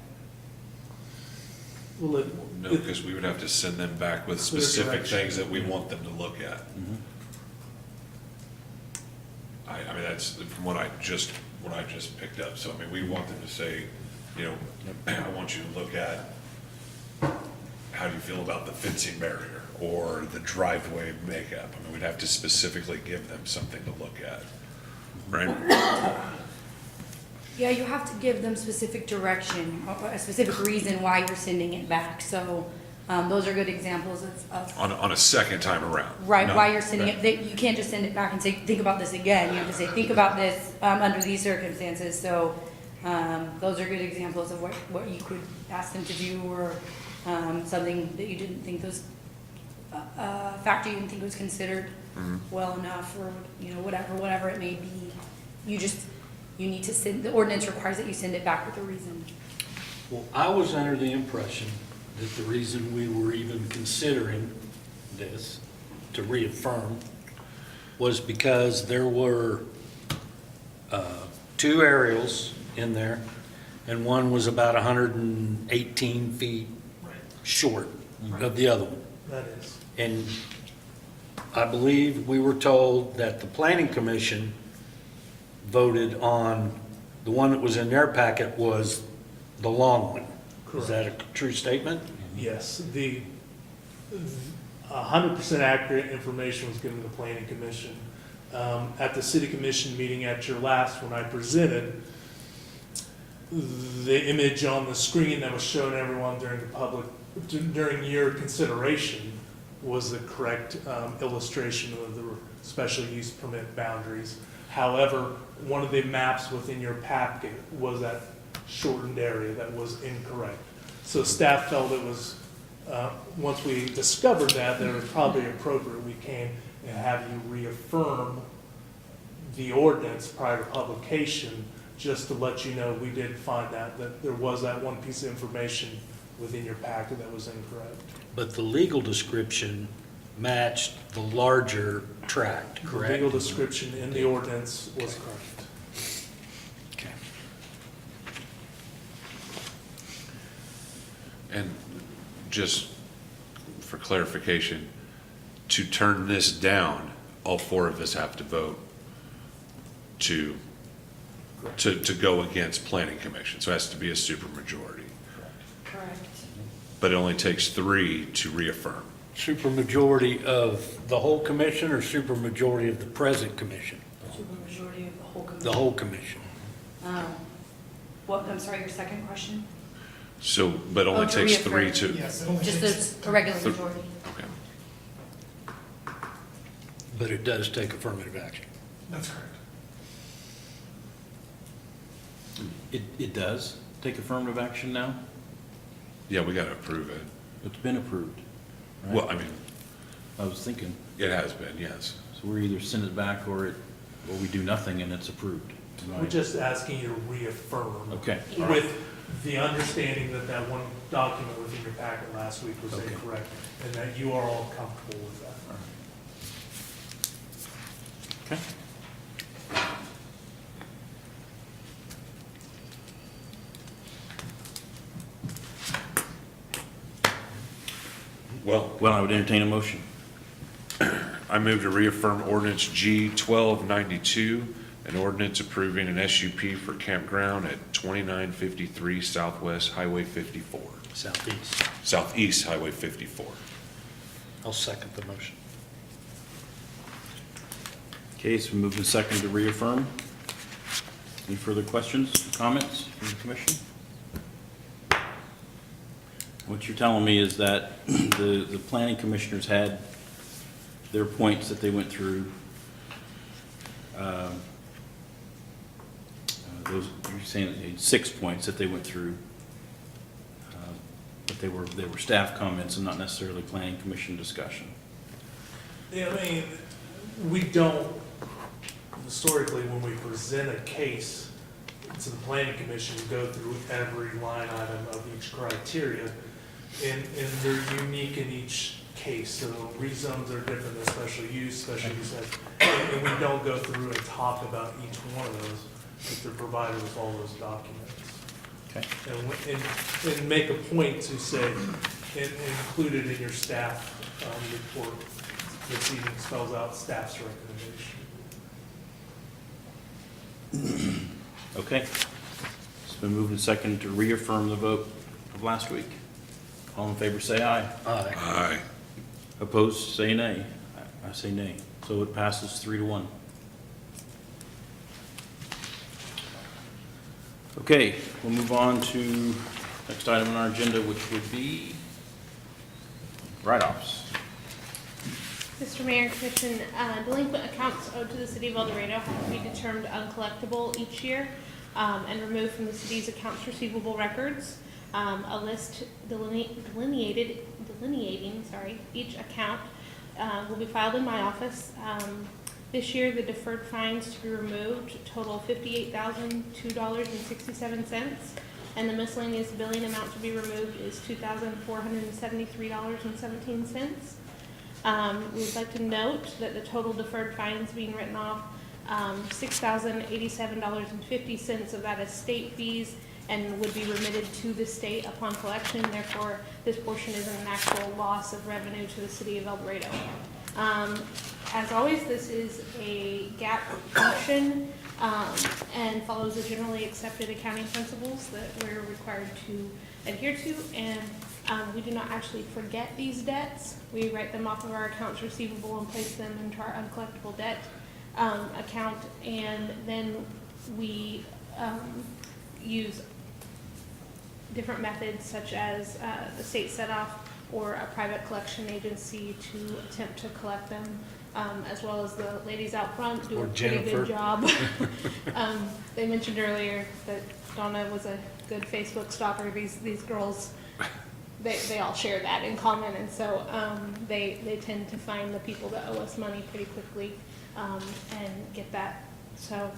Well, No, because we would have to send them back with specific direction. things that we want them to look at. I mean, that's from what I just picked up. So, I mean, we want them to say, you know, I want you to look at, how do you feel about the fencing barrier? or the driveway makeup. I mean, we'd have to specifically give them something to look at, right? Yeah, you have to give them specific direction, or a specific reason why you're sending it back. So those are good examples of On a second time around. right, No, why you're sending right. it. You can't just send it back and say, think about this again. You have to say, think about this under these circumstances. So those are good examples of what you could ask them to do, or something that you didn't think was, a factor you didn't think was considered well enough, or, you know, whatever it may be. You need to send, the ordinance requires that you send it back with a reason. Well, I was under the impression that the reason we were even considering this to reaffirm was because there were 2 aerials in there, and one was about 118 feet short of the other one. That is. And I believe we were told that the planning commission voted on, the one that was in their packet was the long one. Is that a true statement? Yes, the 100% accurate information was given to the planning commission. At the city commission meeting at your last, when I presented, the image on the screen that was shown everyone during your consideration was the correct illustration of the special use permit boundaries. However, one of the maps within your packet was that shortened area that was incorrect. So staff felt it was, once we discovered that it was probably appropriate, we came and have you reaffirm the ordinance prior to publication, just to let you know we did find that there was that one piece of information within your packet that was incorrect. But the legal description matched the larger tract, The correct? legal description in the ordinance was correct. Okay. And just for clarification, to turn this down, all 4 of us have to vote to go against planning commission. So it has to be a supermajority. Correct. But it only takes 3 to reaffirm. Supermajority of the whole commission or supermajority of the present commission? Supermajority of the whole commission. The whole commission. I'm sorry, your second question? So, but only To takes reaffirm. 3 to, Yes, it only takes- Just a regular majority. okay. But it does take affirmative action. That's correct. It does take affirmative action now? Yeah, we gotta approve it. It's been approved, right? Well, I mean, I was thinking, it has been, yes. so we either send it back or we do nothing and it's approved. We're just asking you to reaffirm. Okay. With the understanding that that one document within your packet last week was Okay. incorrect, and that you are all comfortable with that. Okay. Well, Well, I would entertain a motion. I move to reaffirm ordinance G 1292, an ordinance approving an SUP for campground at 2953 Southwest Highway 54, Southeast. Southeast Highway 54. I'll second the motion. Okay, so moved and second to reaffirm. Any further questions, comments from the commission? What you're telling me is that the planning commissioners had their points that they went through. Those, you're saying they had 6 points that they went through. But they were staff comments and not necessarily planning commission discussion. Yeah, I mean, we don't, historically, when we present a case to the planning commission, go through every line item of each criteria, and they're unique in each case. So rezones are different than special use has, and we don't go through and talk about each one of those if they're provided with all those documents. Okay. And make a point to say, and include it in your staff report. This even spells out staff's recommendation. Okay. It's been moved and seconded to reaffirm the vote of last week. All in favor, say aye. Aye. Aye. Opposed, say nay. I say nay. So it passes 3-1. Okay, we'll move on to next item on our agenda, which would be write-offs. Mr. Mayor and Commission, delinquent accounts owed to the city of Eldorado have to be determined uncollectible each year and removed from the city's accounts receivable records. A list delineating each account will be filed in my office. This year, the deferred fines to be removed total $58,002.67, and the miscellaneous billing amount to be removed is $2,473.17. We would like to note that the total deferred fines being written off, $6,087.50 of that is state fees and would be remitted to the state upon collection. Therefore, this portion is an actual loss of revenue to the city of Eldorado. As always, this is a GAAP function and follows the generally accepted accounting principles that we're required to adhere to. And we do not actually forget these debts. We write them off of our accounts receivable and place them into our uncollectible debt account, and then we use different methods such as the state set-off or a private collection agency to attempt to collect them, as well as the ladies out front do a pretty good job. They mentioned earlier that Donna was a good Facebook stalker. These girls, they all share that in common, and so they tend to find the people that owe us money pretty quickly and get that. So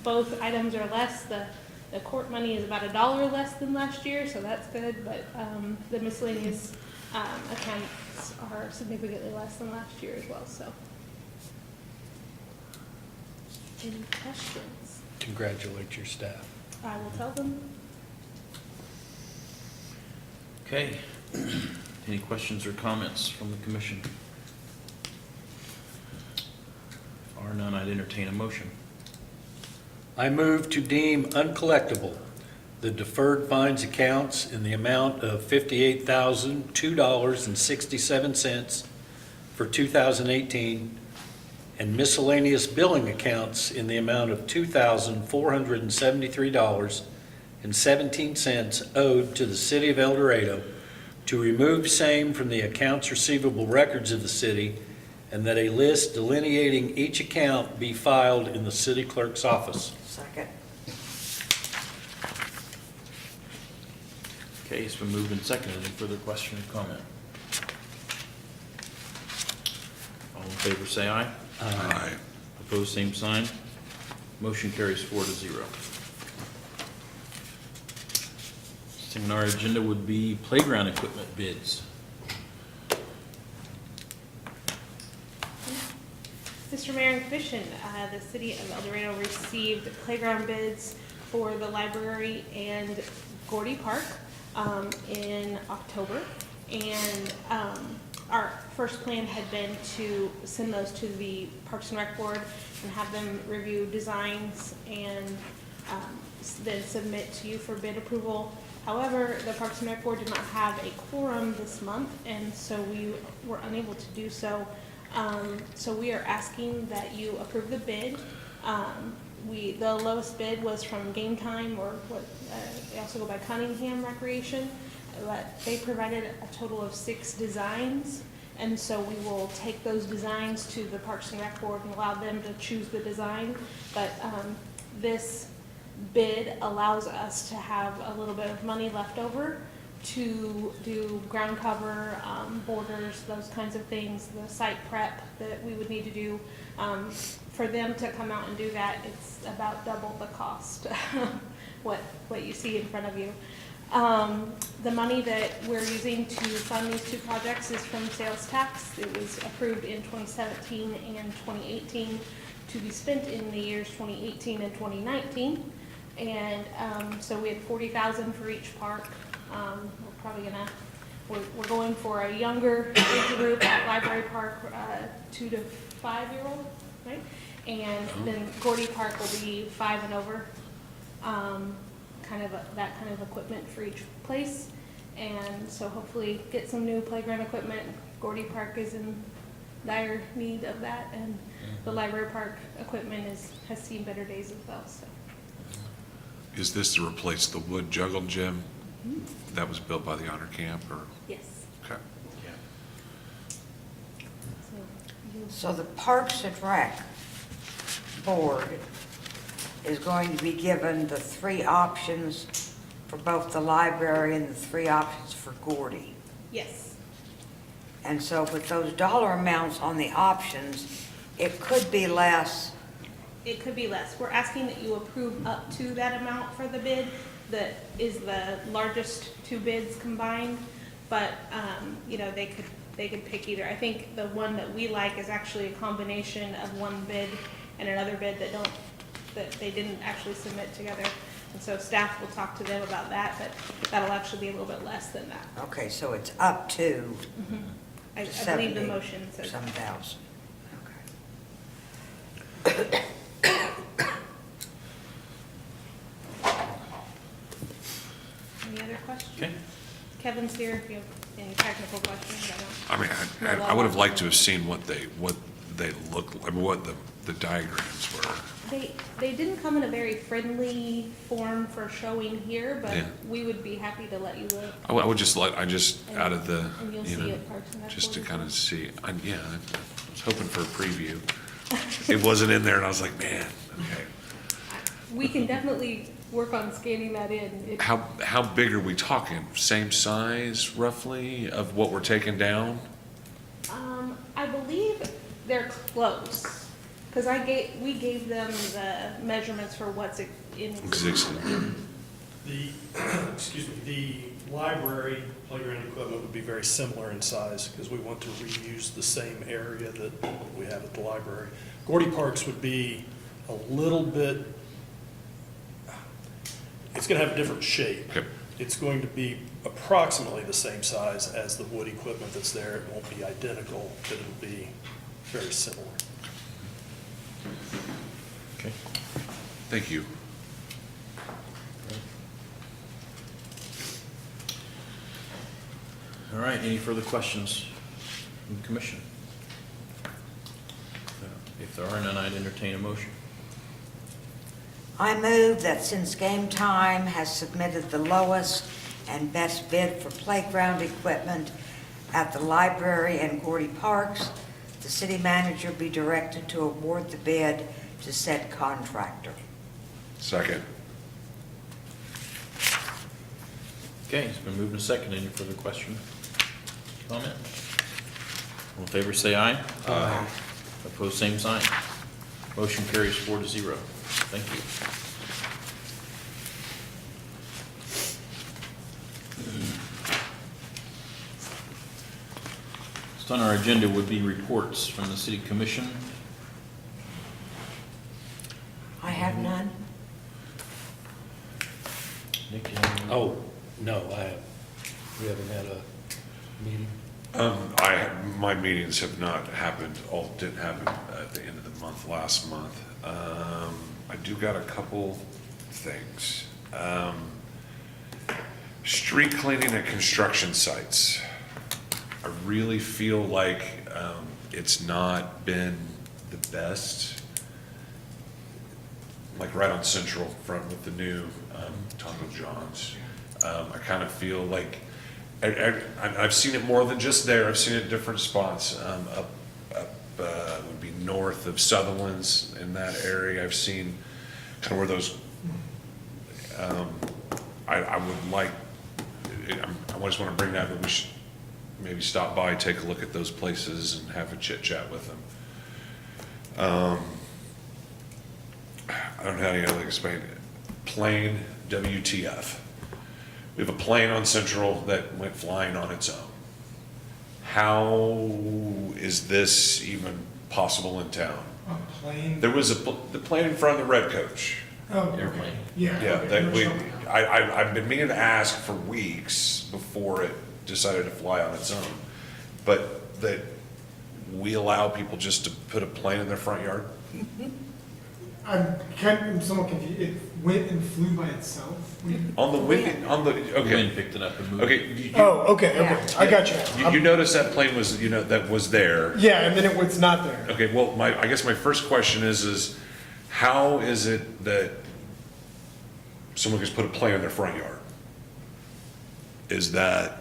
both items are less. The court money is about $1 less than last year, so that's good, but the miscellaneous accounts are significantly less than last year as well, so. Any questions? Congratulate your staff. I will tell them. Okay. Any questions or comments from the commission? If are none, I'd entertain a motion. I move to deem uncollectible the deferred fines accounts in the amount of $58,002.67 for 2018 and miscellaneous billing accounts in the amount of $2,473.17 owed to the city of Eldorado, to remove same from the accounts receivable records of the city, and that a list delineating each account be filed in the city clerk's office. Second. Okay, it's been moved and seconded. Any further question or comment? All in favor, say aye. Aye. Opposed, same sign. Motion carries 4-0. Next thing on our agenda would be playground equipment bids. Mr. Mayor and Commission, the city of Eldorado received playground bids for the library and Gordy Park in October. And our first plan had been to send those to the Parks and Rec Board and have them review designs and then submit to you for bid approval. However, the Parks and Rec Board did not have a quorum this month, and so we were unable to do so. So we are asking that you approve the bid. The lowest bid was from Game Time, or what they also go by Cunningham Recreation, but they provided a total of 6 designs, and so we will take those designs to the Parks and Rec Board and allow them to choose the design. But this bid allows us to have a little bit of money left over to do ground cover, borders, those kinds of things, the site prep that we would need to do. For them to come out and do that, it's about double the cost, what you see in front of you. The money that we're using to fund these 2 projects is from sales tax. It was approved in 2017 and 2018 to be spent in the years 2018 and 2019. And so we had $40,000 for each park. We're going for a younger age group at Library Park, 2 to 5-year-old, right? And then Gordy Park will be 5 and over, that kind of equipment for each place. and so hopefully get some new playground equipment. Gordy Park is in dire need of that, and the library park equipment has seen better days as well, so. Is this to replace the wood juggle gym that was built by the honor camp, or? Yes. Okay. So the Parks and Rec Board is going to be given the 3 options for both the library and the 3 options for Gordy. Yes. And so with those dollar amounts on the options, it could be less. It could be less. We're asking that you approve up to that amount for the bid. That is the largest 2 bids combined, but, you know, they could pick either. I think the one that we like is actually a combination of one bid and another bid that they didn't actually submit together. And so staff will talk to them about that, but that'll actually be a little bit less than that. Okay, so it's up to I believe the motion says. some thousand. Any other questions? Okay. Kevin's here if you have any technical questions. I mean, I would have liked to have seen what they look, I mean, what the diagrams were. They didn't come in a very friendly form for showing here, but Yeah. we would be happy to let you look. I would just out of the, And you'll you see know, it Parks and Rec just to Board. kind of see, I was hoping for a preview. It wasn't in there, and I was like, man, okay. We can definitely work on scanning that in. How big are we talking? Same size roughly of what we're taking down? I believe they're close, because we gave them the measurements for what's in. Existing. The, excuse me, the library playground equipment would be very similar in size because we want to reuse the same area that we have at the library. Gordy Parks would be a little bit, it's going to have a different shape. Okay. It's going to be approximately the same size as the wood equipment that's there. It won't be identical, but it'll be very similar. Okay. Thank you. All right, any further questions from the commission? If there are none, I'd entertain a motion. I move that since Game Time has submitted the lowest and best bid for playground equipment at the library and Gordy Parks, the city manager be directed to award the bid to said contractor. Second. Okay, it's been moved and seconded. Any further question? Comment? All in favor, say aye. Aye. Opposed, same sign. Motion carries 4-0. Thank you. Next on our agenda would be reports from the city commission. I have none. Nick, you have any? Oh, no, we haven't had a meeting. My meetings have not happened, all didn't happen at the end of the month, last month. I do got a couple things. Street cleaning at construction sites. I really feel like it's not been the best. Like right on Central front with the new Taco John's. I kind of feel like I've seen it more than just there. I've seen it in different spots. Up would be north of Sutherland's in that area. I've seen kind of where those. I would like. I just want to bring that. But we should maybe stop by, take a look at those places, and have a chit chat with them. I don't know how to explain it. Plane WTF. We have a plane on Central that went flying on its own. How is this even possible in town? A plane? There was the plane in front of the red coach. Oh, Airplane. yeah. Yeah, okay. I've been meaning to ask for weeks before it decided to fly on its own. But that we allow people just to put a plane in their front yard? I'm somewhat confused. went and flew by itself? On the wind, on the, The okay, wind picked it up and moved. okay. Oh, okay, I got you now. You noticed that plane was, that was there. Yeah, and then it was not there. Okay, well, I guess my first question is how is it that someone can just put a plane in their front yard? Is that,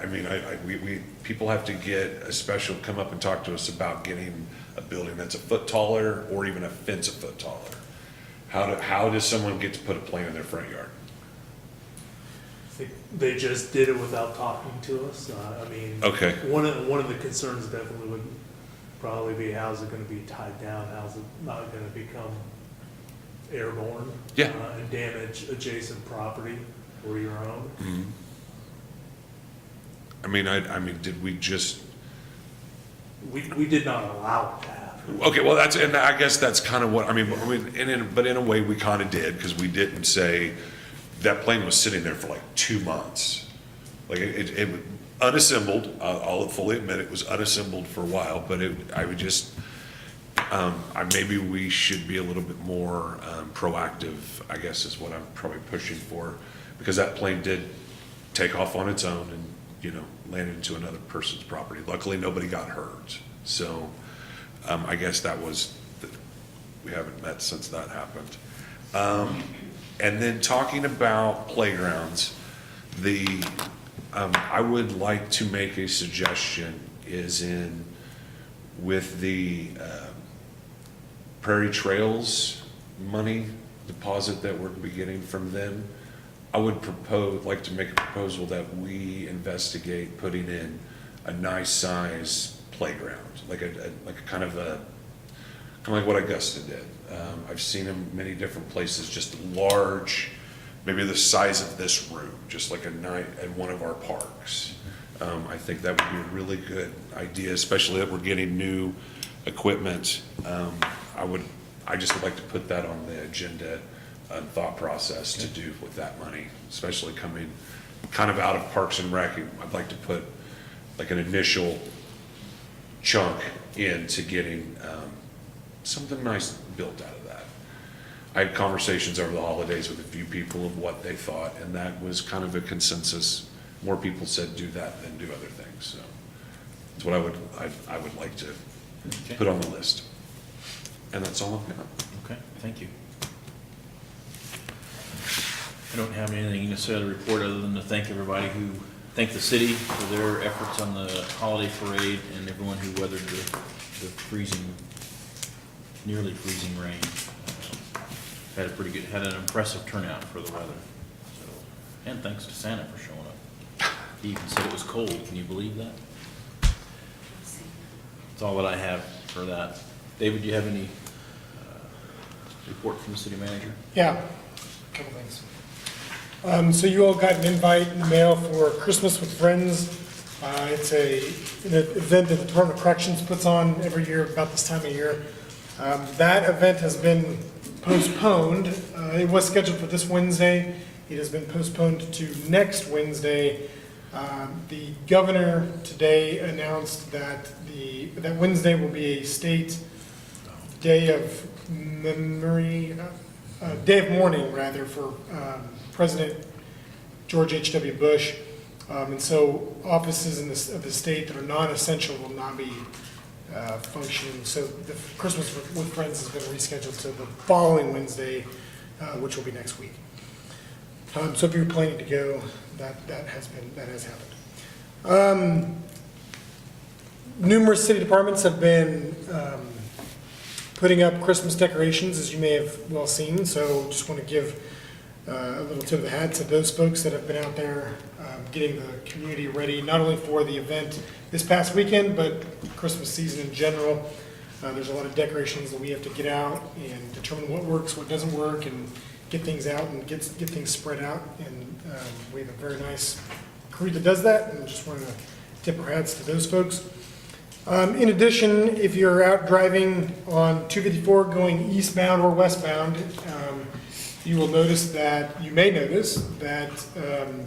I mean, people have to get a special, come up and talk to us about getting a building that's a foot taller or even a fence a foot taller. How does someone get to put a plane in their front yard? They just did it without talking to us. I mean, Okay. one of the concerns definitely would probably be how's it gonna be tied down? How's it not gonna become airborne? Yeah. And damage adjacent property or your own? Mhm. I mean, did we just, We did not allow it to happen. okay, well, and I guess that's kind of what, but in a way, we kind of did, because we didn't say, that plane was sitting there for like 2 months. Like, it unassembled, I'll fully admit it was unassembled for a while, but maybe we should be a little bit more proactive, I guess is what I'm probably pushing for, because that plane did take off on its own and, landed into another person's property. Luckily, nobody got hurt. So, I guess we haven't met since that happened. And then talking about playgrounds, I would like to make a suggestion with the Prairie Trails money deposit that we're gonna be getting from them. I would like to make a proposal that we investigate putting in a nice size playground, like kind of like what Augusta did. I've seen them many different places, just large, maybe the size of this room, just like a night at one of our parks. I think that would be a really good idea, especially that we're getting new equipment. I just would like to put that on the agenda and thought process to do with that money, especially coming kind of out of Parks and Rec. I'd like to put like an initial chunk into getting something nice built out of that. I had conversations over the holidays with a few people of what they thought, and that was kind of a consensus. More people said do that than do other things, so that's what I would like to put on the list. And that's all I've got. Okay, thank you. I don't have anything necessarily to report other than to thank thank the city for their efforts on the holiday parade and everyone who weathered the nearly freezing rain. Had an impressive turnout for the weather. So, and thanks to Santa for showing up. He even said it was cold. Can you believe that? That's all that I have for that. David, do you have any report from the city manager? Yeah, a couple things. So you all got an invite in the mail for Christmas with Friends. It's an event that the Department of Corrections puts on every year about this time of year. That event has been postponed. It was scheduled for this Wednesday. It has been postponed to next Wednesday. The governor today announced that that Wednesday will be a state day of mourning rather for President George H.W. Bush. And so offices of the state that are non-essential will not be functioning. So the Christmas with Friends has been rescheduled to the following Wednesday, which will be next week. So if you're planning to go, that has happened. Numerous city departments have been putting up Christmas decorations, as you may have well seen. So just want to give a little tip of the hat to those folks that have been out there getting the community ready, not only for the event this past weekend, but Christmas season in general. There's a lot of decorations that we have to get out and determine what works, what doesn't work, and get things out and get things spread out. And we have a very nice crew that does that, and just want to tip our hats to those folks. In addition, if you're out driving on 254 going eastbound or westbound, you may notice that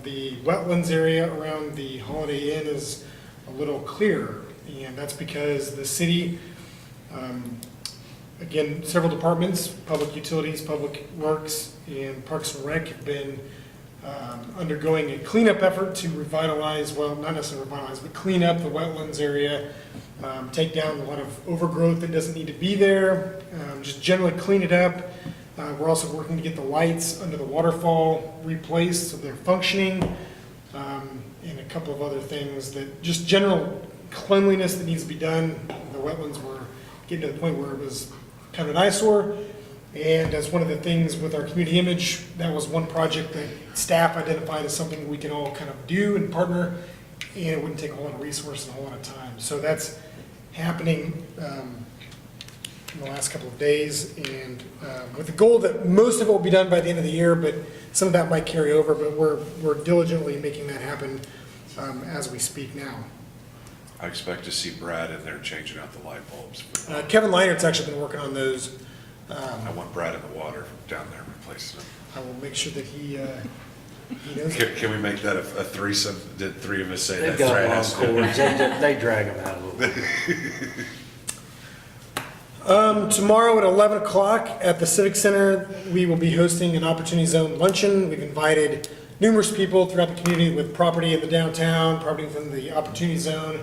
the wetlands area around the Holiday Inn is a little clearer, and that's because the city Again, several departments, public utilities, public works, and Parks and Rec have been undergoing a cleanup effort to revitalize, well, not necessarily revitalize, but clean up the wetlands area, take down a lot of overgrowth that doesn't need to be there, just generally clean it up. We're also working to get the lights under the waterfall replaced so they're functioning, and a couple of other things that, just general cleanliness that needs to be done. The wetlands were getting to the point where it was kind of an eyesore. And as one of the things with our community image, that was one project that staff identified as something we can all kind of do and partner, and it wouldn't take a whole lot of resources and a whole lot of time. So that's happening in the last couple of days, and with the goal that most of it will be done by the end of the year, but some of that might carry over, but we're diligently making that happen as we speak now. I expect to see Brad in there changing out the light bulbs. Kevin Leinert's actually been working on those. I want Brad in the water down there replacing him. I will make sure that he knows. Can we make that a threesome? Did three of us say They've that? got Brad long has to- cords, they drag them out a little bit. Tomorrow at 11 o'clock at the Civic Center, we will be hosting an Opportunity Zone luncheon. We've invited numerous people throughout the community with property in the downtown, property within the Opportunity Zone,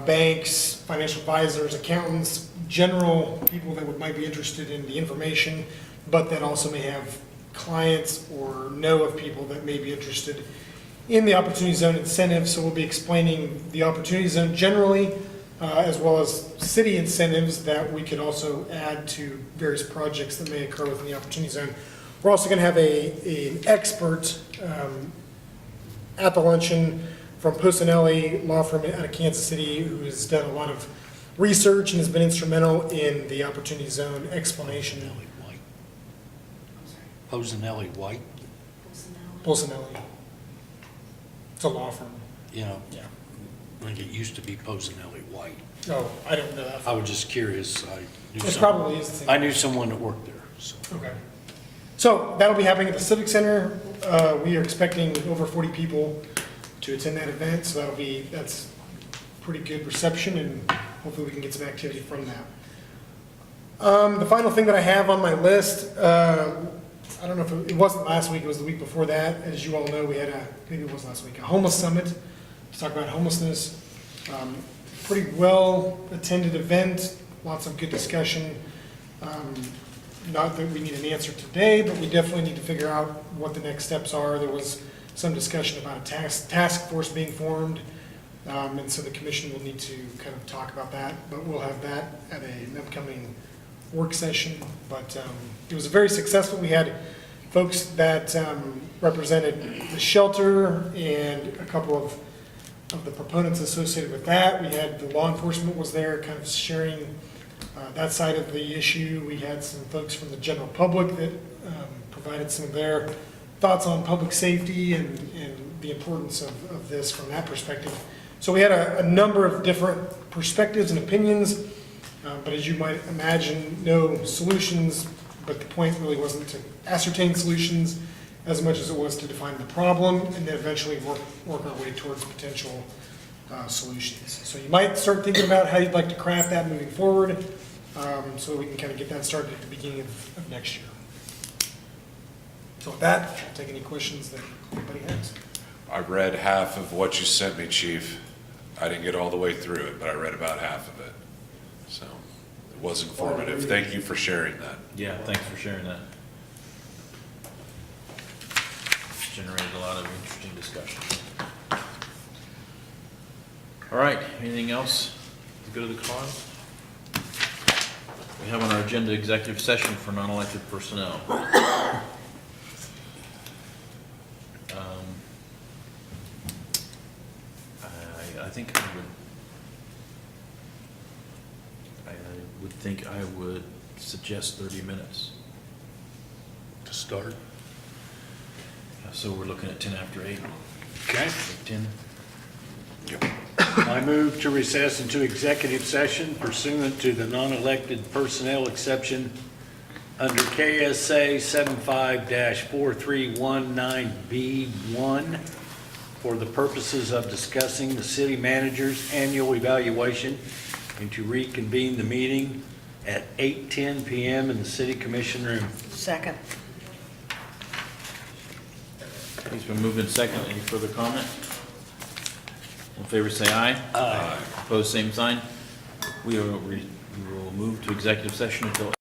banks, financial advisors, accountants, general people that might be interested in the information, but that also may have clients or know of people that may be interested in the Opportunity Zone incentives. So we'll be explaining the Opportunity Zone generally, as well as city incentives that we could also add to various projects that may occur within the Opportunity Zone. We're also going to have an expert at the luncheon from Posanelli Law Firm out of Kansas City, who has done a lot of research and has been instrumental in the Opportunity Zone explanation. Posanelli White, Posanelli. It's a law firm. you know, I think it used to be Posanelli White. Oh, I don't know that. I was just curious. It probably is the same. I knew someone that worked there, so. Okay. So that'll be happening at the Civic Center. We are expecting over 40 people to attend that event, so that's pretty good reception, and hopefully we can get some activity from that. The final thing that I have on my list, I don't know if it wasn't last week, it was the week before that. As you all know, we had maybe it was last week, a homeless summit to talk about homelessness. Pretty well attended event, lots of good discussion. Not that we need an answer today, but we definitely need to figure out what the next steps are. There was some discussion about a task force being formed, and so the commission will need to kind of talk about that, but we'll have that at an upcoming work session. But it was very successful. We had folks that represented the shelter and a couple of the proponents associated with that. We had the law enforcement was there kind of sharing that side of the issue. We had some folks from the general public that provided some of their thoughts on public safety and the importance of this from that perspective. So we had a number of different perspectives and opinions, but as you might imagine, no solutions, but the point really wasn't to ascertain solutions as much as it was to define the problem and then eventually work our way towards potential solutions. So you might start thinking about how you'd like to craft that moving forward, so we can kind of get that started at the beginning of next year. So with that, I'll take any questions that anybody has. I read half of what you sent me, Chief. I didn't get all the way through it, but I read about half of it. So it was informative. Thank you for sharing that. Yeah, thanks for sharing that. Generated a lot of interesting discussion. All right, anything else to go to the cause? We have on our agenda executive session for non-elected personnel. I would suggest 30 minutes. To start. So we're looking at 10 after 8. Okay. 10. I move to recess into executive session pursuant to the non-elected personnel exception under KSA 75-4319B1 for the purposes of discussing the city manager's annual evaluation and to reconvene the meeting at 8:10 PM in the City Commission room. Second. It's been moved in second. Any further comment? All in favor, say aye. Aye. Opposed, same sign. We will move to executive session until